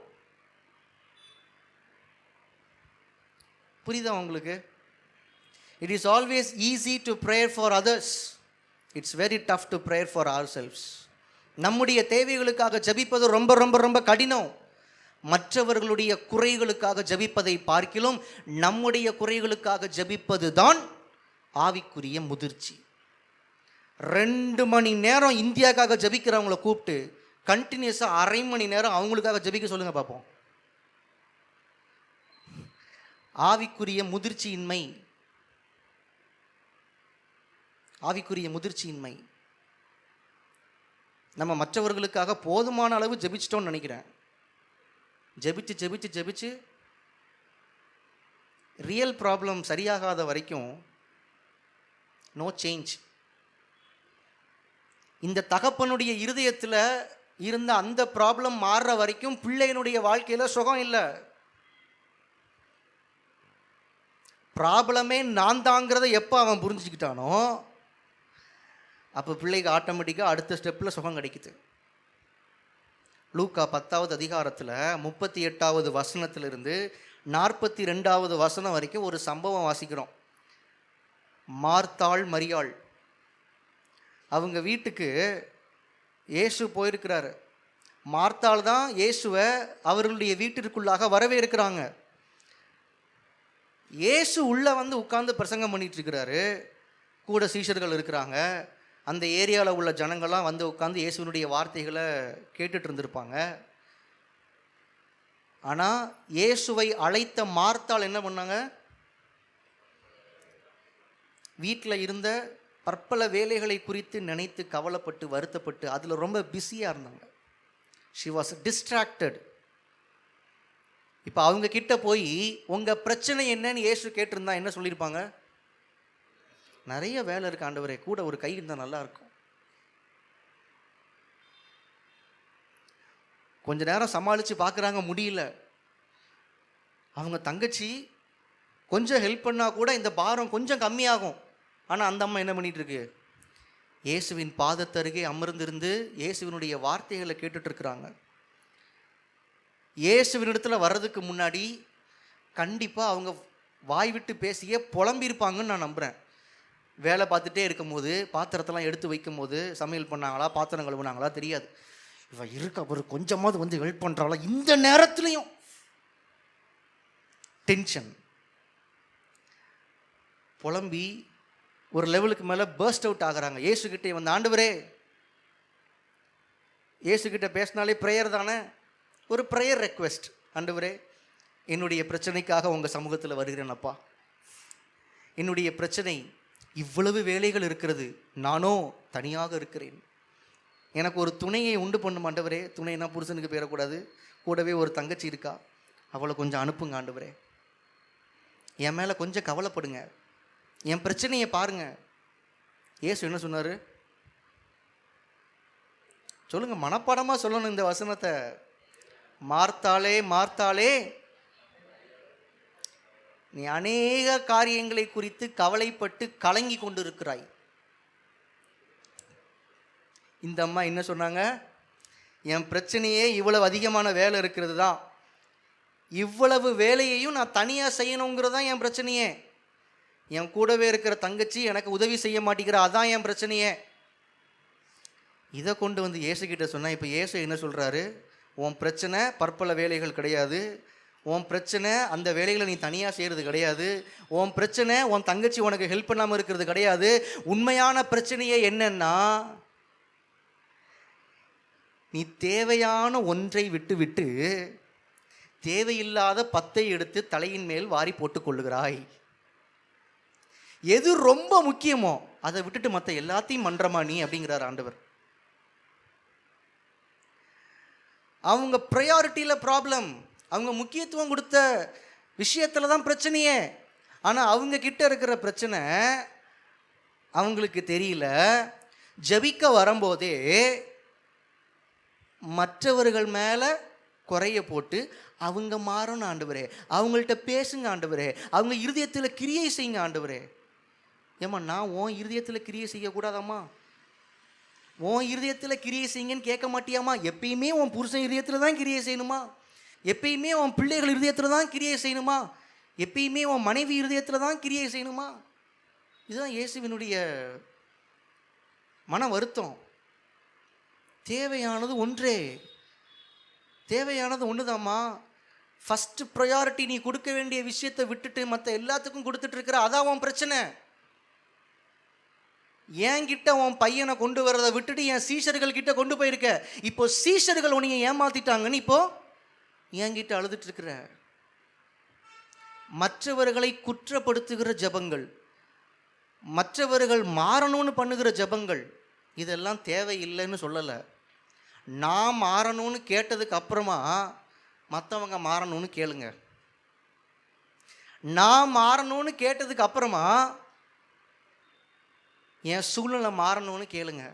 [SPEAKER 1] புரியுதா உங்களுக்கு? It is always easy to pray for others. It's very tough to pray for ourselves. நம்முடைய தேவைகளுக்காக ஜபிப்பது ரொம்ப ரொம்ப ரொம்ப கடினம். மற்றவர்களுடைய குறைகளுக்காக ஜபிப்பதை பார்க்கிலும் நம்முடைய குறைகளுக்காக ஜபிப்பது தான் ஆவிக்குரிய முதிர்ச்சி. 2 மணி நேரம் இந்தியாவுக்காக ஜபிக்கிறவங்கள கூப்பிட்டு கண்டினியூஸாக 1/2 மணி நேரம் அவங்களுக்காக ஜபிக்க சொல்லுங்க பார்ப்போம். ஆவிக்குரிய முதிர்ச்சியின்மை, ஆவிக்குரிய முதிர்ச்சியின்மை. நம்ம மற்றவர்களுக்காக போதுமான அளவு ஜபிச்சிட்டோம்னு நினைக்கிறேன். ஜபிச்சு ஜபிச்சு ஜபிச்சு ரியல் ப்ராப்ளம் சரியாகாத வரைக்கும் நோ சேஞ்ச். இந்த தகப்பனுடைய இருதயத்தில் இருந்த அந்த ப்ராப்ளம் மாறுற வரைக்கும் பிள்ளையினுடைய வாழ்க்கையில் சுகம் இல்லை. ப்ராப்ளமே நான் தாங்கிறத எப்போ அவன் புரிஞ்சுக்கிட்டானோ அப்போ பிள்ளைக்கு ஆட்டோமேட்டிக்காக அடுத்த ஸ்டெப்பில் சுகம் கிடைக்குது. லூக்கா 10வது அதிகாரத்தில் 38வது வசனத்திலிருந்து 42வது வசனம் வரைக்கும் ஒரு சம்பவம் வாசிக்கிறோம். மார்த்தாள் மரியாள் அவங்க வீட்டுக்கு இயேசு போயிருக்கிறாரு. மார்த்தாள் தான் இயேசுவை அவர்களுடைய வீட்டிற்குள்ளாக வரவேற்கிறாங்க. இயேசு உள்ளே வந்து உட்கார்ந்து பிரசங்கம் பண்ணிட்டு இருக்கிறாரு. கூட சீஷர்கள் இருக்கிறாங்க. அந்த ஏரியாவில் உள்ள ஜனங்கள்லாம் வந்து உட்காந்து இயேசுவினுடைய வார்த்தைகளை கேட்டுட்டு இருந்திருப்பாங்க. ஆனால் இயேசுவை அழைத்த மார்த்தாள் என்ன பண்ணாங்க? வீட்டில் இருந்த பற்பல வேலைகளை குறித்து நினைத்து கவலைப்பட்டு வருத்தப்பட்டு அதில் ரொம்ப பிஸியாக இருந்தாங்க. She was distracted. இப்போ அவங்க கிட்ட போய் உங்கள் பிரச்சனை என்னன்னு இயேசு கேட்டிருந்தா என்ன சொல்லியிருப்பாங்க? நிறைய வேலை இருக்கு ஆண்டவரே, கூட ஒரு கை இருந்தால் நல்லா இருக்கும். கொஞ்ச நேரம் சமாளித்து பார்க்குறாங்க, முடியல. அவங்க தங்கச்சி கொஞ்சம் ஹெல்ப் பண்ணால் கூட இந்த பாரம் கொஞ்சம் கம்மியாகும். ஆனால் அந்த அம்மா என்ன பண்ணிகிட்டு இருக்கு? இயேசுவின் பாதத்தருகே அமர்ந்திருந்து இயேசுவினுடைய வார்த்தைகளை கேட்டுட்ருக்குறாங்க. இயேசுவினிடத்தில் வர்றதுக்கு முன்னாடி கண்டிப்பாக அவங்க வாய் விட்டு பேசியே புலம்பியிருப்பாங்கன்னு நான் நம்புகிறேன். வேலை பார்த்துட்டே இருக்கும்போது பாத்திரத்தெல்லாம் எடுத்து வைக்கும் போது சமையல் பண்ணாங்களா, பாத்திரம் கழுவுனாங்களா தெரியாது. இவன் இருக்க ஒரு கொஞ்சமாவது வந்து ஹெல்ப் பண்ணுறாங்களா, இந்த நேரத்துலையும் டென்ஷன். புலம்பி ஒரு லெவலுக்கு மேலே பர்ஸ்ட் அவுட் ஆகுறாங்க. இயேசுக்கிட்டே வந்து, ஆண்டவரே, இயேசுக்கிட்ட பேசினாலே ப்ரேயர் தானே, ஒரு ப்ரேயர் ரெக்வெஸ்ட். ஆண்டவரே, என்னுடைய பிரச்சனைக்காக உங்கள் சமூகத்தில் வருகிறேனப்பா. என்னுடைய பிரச்சனை இவ்வளவு வேலைகள் இருக்கிறது, நானோ தனியாக இருக்கிறேன். எனக்கு ஒரு துணையை உண்டு பண்ணும் ஆண்டவரே. துணைனா புருஷனுக்கு பேரக்கூடாது. கூடவே ஒரு தங்கச்சி இருக்கா, அவளை கொஞ்சம் அனுப்புங்க ஆண்டவரே. என் மேலே கொஞ்சம் கவலைப்படுங்க, என் பிரச்சனையை பாருங்க. இயேசு என்ன சொன்னார் சொல்லுங்க, மனப்பாடமாக சொல்லணும் இந்த வசனத்தை. மார்த்தாளே மார்த்தாளே, நீ அநேக காரியங்களை குறித்து கவலைப்பட்டு கலங்கி கொண்டு இருக்கிறாய். இந்த அம்மா என்ன சொன்னாங்க? என் பிரச்சனையே இவ்வளவு அதிகமான வேலை இருக்கிறது தான், இவ்வளவு வேலையையும் நான் தனியாக செய்யணுங்கிறது தான் என் பிரச்சனையே. என் கூடவே இருக்கிற தங்கச்சி எனக்கு உதவி செய்ய மாட்டேங்கிற, அதான் என் பிரச்சனையே. இதை கொண்டு வந்து இயேசுகிட்ட சொன்னால், இப்போ இயேசு என்ன சொல்கிறாரு? உன் பிரச்சனை பற்பல வேலைகள் கிடையாது, உன் பிரச்சனை அந்த வேலைகளை நீ தனியாக செய்கிறது கிடையாது, உன் பிரச்சனை உன் தங்கச்சி உனக்கு ஹெல்ப் பண்ணாமல் இருக்கிறது கிடையாது. உண்மையான பிரச்சனையே என்னன்னா, நீ தேவையான ஒன்றை விட்டு விட்டு தேவையில்லாத 10 எடுத்து தலையின் மேல் வாரி போட்டுக் கொள்ளுகிறாய். எது ரொம்ப முக்கியமோ அதை விட்டுட்டு மற்ற எல்லாத்தையும் பண்றமா நீ அப்படிங்கிறார் ஆண்டவர். அவங்க ப்ரையாரிட்டியில் ப்ராப்ளம், அவங்க முக்கியத்துவம் கொடுத்த விஷயத்தில் தான் பிரச்சனையே. ஆனால் அவங்க கிட்ட இருக்கிற பிரச்சனை அவங்களுக்கு தெரியல. ஜபிக்க வரும்போதே மற்றவர்கள் மேலே குறைய போட்டு அவங்க மாறணும் ஆண்டவரே, அவங்கள்ட்ட பேசுங்க ஆண்டவரே, அவங்க இருதயத்தில் கிரியை செய்யுங்க ஆண்டவரே. ஏம்மா, நான் உன் இருதயத்தில் கிரியை செய்யக்கூடாதாம்மா? உன் இருதயத்தில் கிரியை செய்யுங்கன்னு கேட்க மாட்டியாம்மா? எப்பயுமே உன் புருஷன் இருதயத்தில் தான் கிரியை செய்யணுமா? எப்பயுமே உன் பிள்ளைகள் இருதயத்தில் தான் கிரியை செய்யணுமா? எப்பயுமே உன் மனைவி இருதயத்தில் தான் கிரியை செய்யணுமா? இதுதான் இயேசுவினுடைய மன வருத்தம். தேவையானது ஒன்றே, தேவையானது ஒன்றுதாம்மா. ஃபஸ்ட்டு ப்ரையாரிட்டி நீ கொடுக்க வேண்டிய விஷயத்தை விட்டுட்டு மற்ற எல்லாத்துக்கும் கொடுத்துட்டு இருக்கிற, அதான் உன் பிரச்சனை. என்கிட்ட உன் பையனை கொண்டு வரதை விட்டுட்டு என் சீஷர்கள் கிட்ட கொண்டு போயிருக்க. இப்போ சீஷர்கள் உன்னை ஏமாத்திட்டாங்கன்னு இப்போ என்கிட்ட அழுதுட்டு இருக்கிற. மற்றவர்களை குற்றப்படுத்துகிற ஜபங்கள், மற்றவர்கள் மாறணும்னு பண்ணுகிற ஜபங்கள், இதெல்லாம் தேவையில்லைன்னு சொல்லலை. நான் மாறணும்னு கேட்டதுக்கு அப்புறமா மற்றவங்க மாறணும்னு கேளுங்க. நான் மாறணும்னு கேட்டதுக்கு அப்புறமா என் சூழ்நிலை மாறணும்னு கேளுங்க.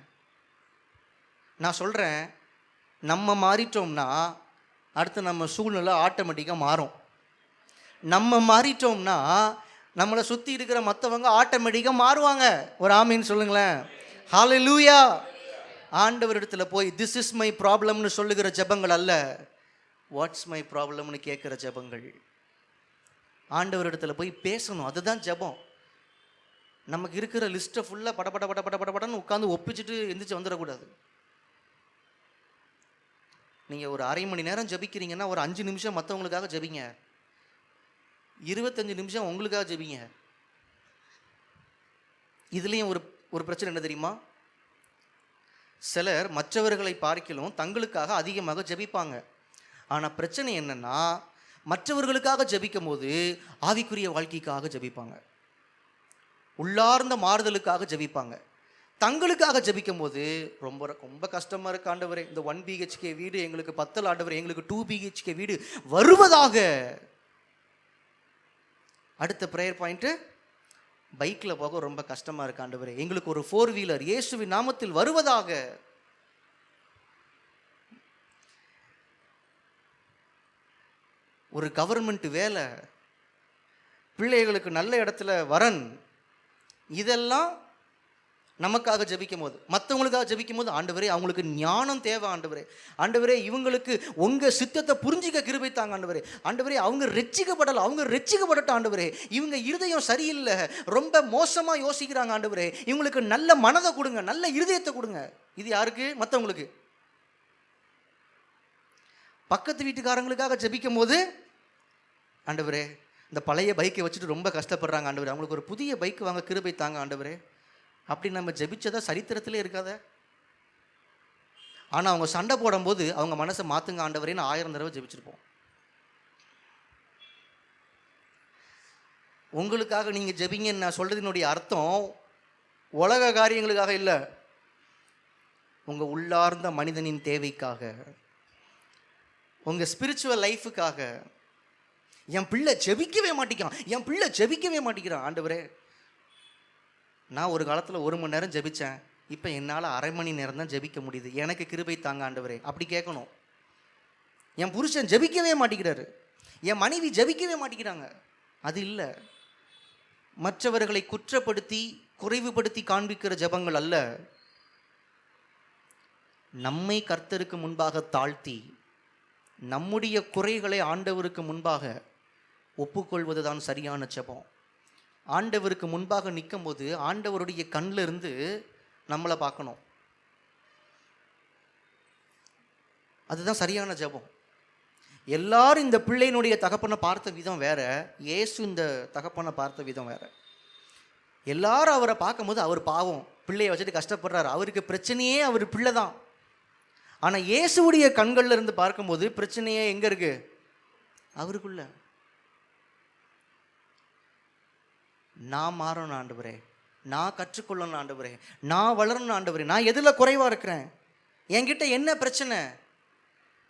[SPEAKER 1] நான் சொல்கிறேன், நம்ம மாறிட்டோம்னா அடுத்து நம்ம சூழ்நிலை ஆட்டோமேட்டிக்காக மாறும். நம்ம மாறிட்டோம்னா நம்மளை சுற்றி இருக்கிற மற்றவங்க ஆட்டோமேட்டிக்காக மாறுவாங்க. ஒரு ஆமீன் சொல்லுங்களேன். ஹல்லேலூயா. ஆண்டவர் இடத்துல போய் திஸ் இஸ் மை ப்ராப்ளம்னு சொல்லுகிற ஜபங்கள் அல்ல, வாட்ஸ் மை ப்ராப்ளம்னு கேட்குற ஜபங்கள். ஆண்டவர் இடத்துல போய் பேசணும், அதுதான் ஜபம். நமக்கு இருக்கிற லிஸ்ட்டை ஃபுல்லாக படன்னு உட்காந்து ஒப்பிச்சுட்டு எந்திரிச்சு வந்துடக்கூடாது. நீங்கள் ஒரு அரை மணி நேரம் ஜபிக்கிறீங்கன்னா ஒரு 5 நிமிஷம் மற்றவங்களுக்காக ஜபிங்க, 25 நிமிஷம் உங்களுக்காக ஜபிங்க. இதுலேயும் ஒரு ஒரு பிரச்சனை என்ன தெரியுமா? சிலர் மற்றவர்களை பார்க்கிலும் தங்களுக்காக அதிகமாக ஜெபிப்பாங்க. ஆனால் பிரச்சனை என்னன்னா, மற்றவர்களுக்காக ஜெபிக்கும் போது ஆவிக்குரிய வாழ்க்கைக்காக ஜெபிப்பாங்க, உள்ளார்ந்த மாறுதலுக்காக ஜெபிப்பாங்க. தங்களுக்காக ஜெபிக்கும் போது ரொம்ப ரொம்ப கஷ்டமாக இருக்கு ஆண்டவரே, இந்த 1 BHK வீடு எங்களுக்கு பத்தல் ஆண்டவரே, எங்களுக்கு 2 BHK வீடு வருவதாக. அடுத்த ப்ரேயர் பாயிண்ட்டு, பைக்கில் போக ரொம்ப கஷ்டமாக இருக்கு ஆண்டவரே, எங்களுக்கு ஒரு 4 வீலர் இயேசுவின் நாமத்தில் வருவதாக. ஒரு கவர்மெண்ட் வேலை, பிள்ளைகளுக்கு நல்ல இடத்துல வரன், இதெல்லாம் நமக்காக ஜெபிக்கும் போது, மற்றவங்களுக்காக ஜெபிக்கும் போது, ஆண்டவரே அவங்களுக்கு ஞானம் தேவை ஆண்டவரே, ஆண்டவரே இவங்களுக்கு உங்கள் சித்தத்தை புரிஞ்சிக்க கிருபை தாங்க ஆண்டவரே, ஆண்டவரே அவங்க ரட்சிக்கப்படலை, அவங்க ரட்சிக்கப்படட்டும் ஆண்டவரே, இவங்க இருதயம் சரியில்லை, ரொம்ப மோசமாக யோசிக்கிறாங்க ஆண்டவரே, இவங்களுக்கு நல்ல மனதை கொடுங்க, நல்ல இருதயத்தை கொடுங்க. இது யாருக்கு? மற்றவங்களுக்கு. பக்கத்து வீட்டுக்காரங்களுக்காக ஜெபிக்கும் போது, ஆண்டவரே இந்த பழைய பைக்கை வச்சுட்டு ரொம்ப கஷ்டப்படுறாங்க ஆண்டவரே, அவங்களுக்கு ஒரு புதிய பைக் வாங்க கிருபை தாங்க ஆண்டவரே. அப்படி நம்ம ஜெபிச்சதா சரித்திரத்திலே இருக்காத. ஆனால் அவங்க சண்டை போடும்போது அவங்க மனசை மாற்றுங்க ஆண்டவரேன்னு 1000 தடவை ஜெபிச்சிருப்போம். உங்களுக்காக நீங்கள் ஜெபிங்கன்னு நான் சொல்கிறதுனுடைய அர்த்தம் உலக காரியங்களுக்காக இல்லை, உங்கள் உள்ளார்ந்த மனிதனின் தேவைக்காக, உங்கள் ஸ்பிரிச்சுவல் லைஃபுக்காக. என் பிள்ளை ஜெபிக்கவே மாட்டேங்கிறான், என் பிள்ளை ஜெபிக்கவே மாட்டேங்கிறான் ஆண்டவரே. நான் ஒரு காலத்தில் 1 மணி நேரம் ஜெபித்தேன், இப்போ என்னால் 1/2 மணி நேரம் தான் ஜெபிக்க முடியுது, எனக்கு கிருபை தாங்க ஆண்டவரே. அப்படி கேட்கணும். என் புருஷன் ஜெபிக்கவே மாட்டேங்கிறாரு, என் மனைவி ஜெபிக்கவே மாட்டேங்கிறாங்க, அது இல்லை. மற்றவர்களை குற்றப்படுத்தி குறைவுபடுத்தி காண்பிக்கிற ஜெபங்கள் அல்ல, நம்மை கர்த்தருக்கு முன்பாக தாழ்த்தி நம்முடைய குறைகளை ஆண்டவருக்கு முன்பாக ஒப்புக்கொள்வது தான் சரியான ஜெபம். ஆண்டவருக்கு முன்பாக நிற்கும் போது ஆண்டவருடைய கண்ணில் இருந்து நம்மளை பார்க்கணும், அதுதான் சரியான ஜெபம். எல்லாரும் இந்த பிள்ளையினுடைய தகப்பனை பார்த்த விதம் வேற, இயேசு இந்த தகப்பனை பார்த்த விதம் வேற. எல்லாரும் அவரை பார்க்கும்போது அவர் பாவம், பிள்ளையை வச்சுட்டு கஷ்டப்படுறாரு, அவருக்கு பிரச்சனையே அவர் பிள்ளை தான். ஆனால் இயேசுடைய கண்களில் இருந்து பார்க்கும்போது பிரச்சனையே எங்கே இருக்கு? அவருக்குள்ள. நான் மாறணும் ஆண்டவரே, நான் கற்றுக்கொள்ளணும் ஆண்டவரே, நான் வளரணும் ஆண்டவரே, நான் எதில் குறைவாக இருக்கிறேன், என்கிட்ட என்ன பிரச்சனை,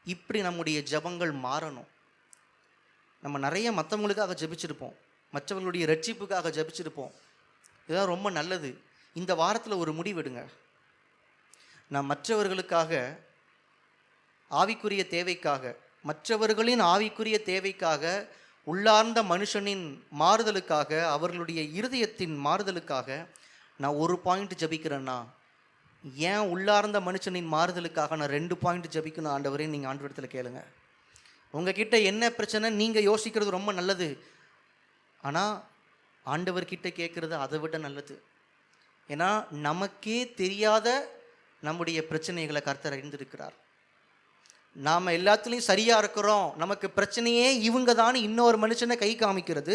[SPEAKER 1] இப்படி நம்முடைய ஜெபங்கள் மாறணும். நம்ம நிறைய மற்றவங்களுக்காக ஜெபிச்சிருப்போம், மற்றவங்களுடைய ரட்சிப்புக்காக ஜெபிச்சிருப்போம், இதுதான் ரொம்ப நல்லது. இந்த வாரத்தில் ஒரு முடிவெடுங்க, நான் மற்றவர்களுக்காக ஆவிக்குரிய தேவைக்காக, மற்றவர்களின் ஆவிக்குரிய தேவைக்காக, உள்ளார்ந்த மனுஷனின் மாறுதலுக்காக, அவர்களுடைய இருதயத்தின் மாறுதலுக்காக நான் 1 பாயிண்ட் ஜபிக்கிறேன்னா, ஏன் உள்ளார்ந்த மனுஷனின் மாறுதலுக்காக நான் 2 பாயிண்ட் ஜபிக்கணும் ஆண்டவரே? நீங்கள் ஆண்டவரிடத்தில் கேளுங்க. உங்ககிட்ட என்ன பிரச்சனை நீங்கள் யோசிக்கிறது ரொம்ப நல்லது, ஆனால் ஆண்டவர்கிட்ட கேட்குறது அதை விட நல்லது. ஏன்னா நமக்கே தெரியாத நம்முடைய பிரச்சனைகளை கர்த்தர் அறிந்திருக்கிறார். நாம் எல்லாத்துலேயும் சரியாக இருக்கிறோம், நமக்கு பிரச்சனையே இவங்க தான் இன்னொரு மனுஷனை கை காமிக்கிறது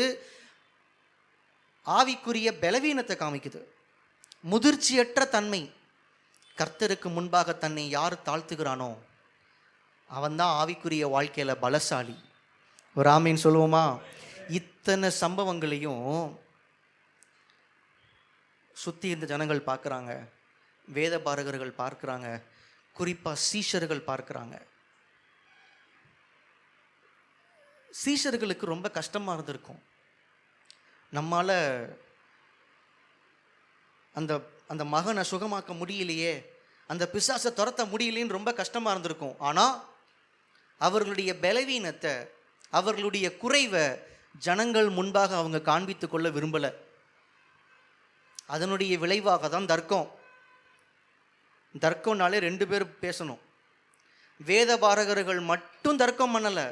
[SPEAKER 1] ஆவிக்குரிய பலவீனத்தை காமிக்குது, முதிர்ச்சியற்ற தன்மை. கர்த்தருக்கு முன்பாக தன்னை யார் தாழ்த்துகிறானோ அவன்தான் ஆவிக்குரிய வாழ்க்கையில் பலசாலி. ஒரு ஆமீன் சொல்லுவோமா? இத்தனை சம்பவங்களையும் சுற்றி இந்த ஜனங்கள் பார்க்குறாங்க, வேத பாரகர்கள் பார்க்குறாங்க, குறிப்பாக சீஷர்கள் பார்க்குறாங்க. சீஷர்களுக்கு ரொம்ப கஷ்டமாக இருந்திருக்கும், நம்மால் அந்த அந்த மகனை சுகமாக்க முடியலையே, அந்த பிசாசை துரத்த முடியலேன்னு ரொம்ப கஷ்டமாக இருந்திருக்கும். ஆனால் அவர்களுடைய பலவீனத்தை, அவர்களுடைய குறைவை ஜனங்கள் முன்பாக அவங்க காண்பித்து கொள்ள விரும்பலை. அதனுடைய விளைவாக தான் தர்க்கம். தர்க்கம்னாலே 2 பேர் பேசணும். வேத பாரகர்கள் மட்டும் தர்க்கம் பண்ணலை,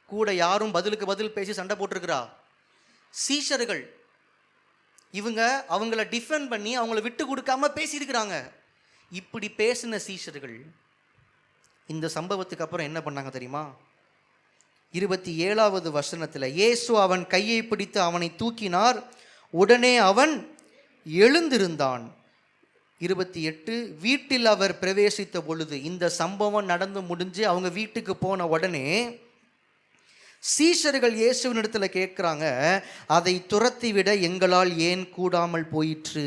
[SPEAKER 1] கூட யாரும் பதிலுக்கு பதில் பேசி சண்டை போட்டிருக்கிறா? சீஷர்கள். இவங்க அவங்கள டிஃபெண்ட் பண்ணி அவங்கள விட்டு கொடுக்காம பேசியிருக்கிறாங்க. இப்படி பேசின சீஷர்கள் இந்த சம்பவத்துக்கு அப்புறம் என்ன பண்ணாங்க தெரியுமா? 27வது வசனத்தில், இயேசு அவன் கையை பிடித்து அவனை தூக்கினார், உடனே அவன் எழுந்திருந்தான். 28, வீட்டில் அவர் பிரவேசித்த பொழுது, இந்த சம்பவம் நடந்து முடிஞ்சு அவங்க வீட்டுக்கு போன உடனே சீஷர்கள் இயேசுவினிடத்தில் கேட்குறாங்க, அதை துரத்தி விட எங்களால் ஏன் கூடாமல் போயிற்று?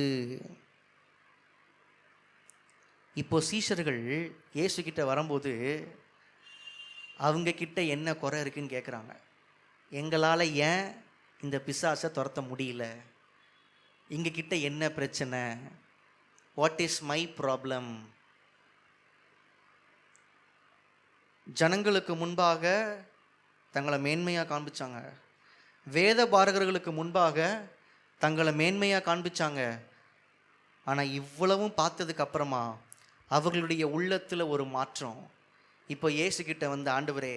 [SPEAKER 1] இப்போ சீஷர்கள் இயேசு கிட்ட வரும்போது அவங்க கிட்ட என்ன குறை இருக்குன்னு கேட்குறாங்க. எங்களால் ஏன் இந்த பிசாசை துரத்த முடியல? எங்கள் கிட்ட என்ன பிரச்சனை? What is my problem? ஜனங்களுக்கு முன்பாக தங்களை மேன்மையாக காண்பிச்சாங்க. வேத பாரகர்களுக்கு முன்பாக தங்களை மேன்மையாக காண்பிச்சாங்க. ஆனால் இவ்வளவும் பார்த்ததுக்கு அப்புறமா அவர்களுடைய உள்ளத்தில் ஒரு மாற்றம். இப்போ இயேசுக்கிட்ட வந்து, ஆண்டவரே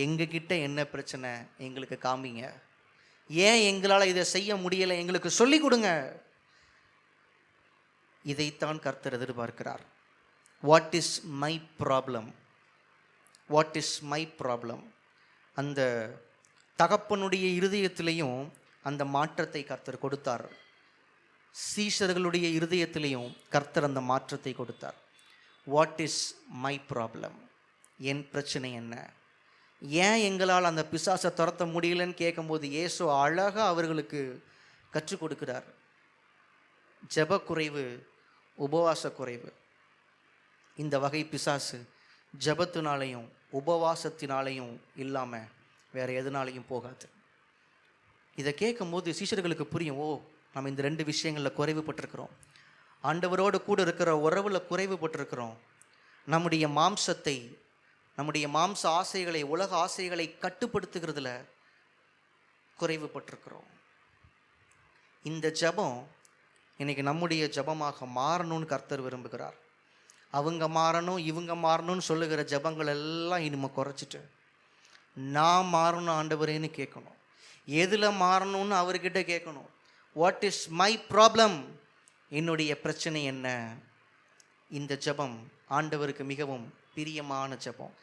[SPEAKER 1] எங்ககிட்ட என்ன பிரச்சனை எங்களுக்கு காமிங்க, ஏன் எங்களால் இதை செய்ய முடியலை எங்களுக்கு சொல்லி கொடுங்க. இதைத்தான் கர்த்தர் எதிர்பார்க்கிறார். What is my problem? What is my problem? அந்த தகப்பனுடைய இருதயத்திலையும் அந்த மாற்றத்தை கர்த்தர் கொடுத்தார். சீஷர்களுடைய இருதயத்திலையும் கர்த்தர் அந்த மாற்றத்தை கொடுத்தார். What is my problem? என் பிரச்சனை என்ன? ஏன் எங்களால் அந்த பிசாசை துரத்த முடியலன்னு கேட்கும்போது இயேசு அழகாக அவர்களுக்கு கற்றுக் கொடுக்கிறார். ஜெப குறைவு, உபவாச குறைவு. இந்த வகை பிசாசு ஜெபத்தினாலையும் உபவாசத்தினாலையும் இல்லாமல் வேறு எதுனாலையும் போகாது. இதை கேட்கும்போது சீஷர்களுக்கு புரியும், ஓ நம்ம இந்த 2 விஷயங்களில் குறைவுபட்டிருக்கிறோம். ஆண்டவரோடு கூட இருக்கிற உறவில் குறைவுபட்டிருக்கிறோம். நம்முடைய மாம்சத்தை, நம்முடைய மாம்ச ஆசைகளை, உலக ஆசைகளை கட்டுப்படுத்துகிறதுல குறைவுபட்டிருக்கிறோம். இந்த ஜெபம் இன்னைக்கு நம்முடைய ஜெபமாக மாறணும்னு கர்த்தர் விரும்புகிறார். அவங்க மாறணும் இவங்க மாறணும்னு சொல்லுகிற ஜெபங்கள் எல்லாம் இனிமே குறைச்சிட்டு நான் மாறணும் ஆண்டவரேன்னு கேட்கணும். எதில் மாறணும்னு அவர்கிட்ட கேட்கணும். What is my problem? என்னுடைய பிரச்சனை என்ன? இந்த ஜெபம் ஆண்டவருக்கு மிகவும் பிரியமான ஜெபம்.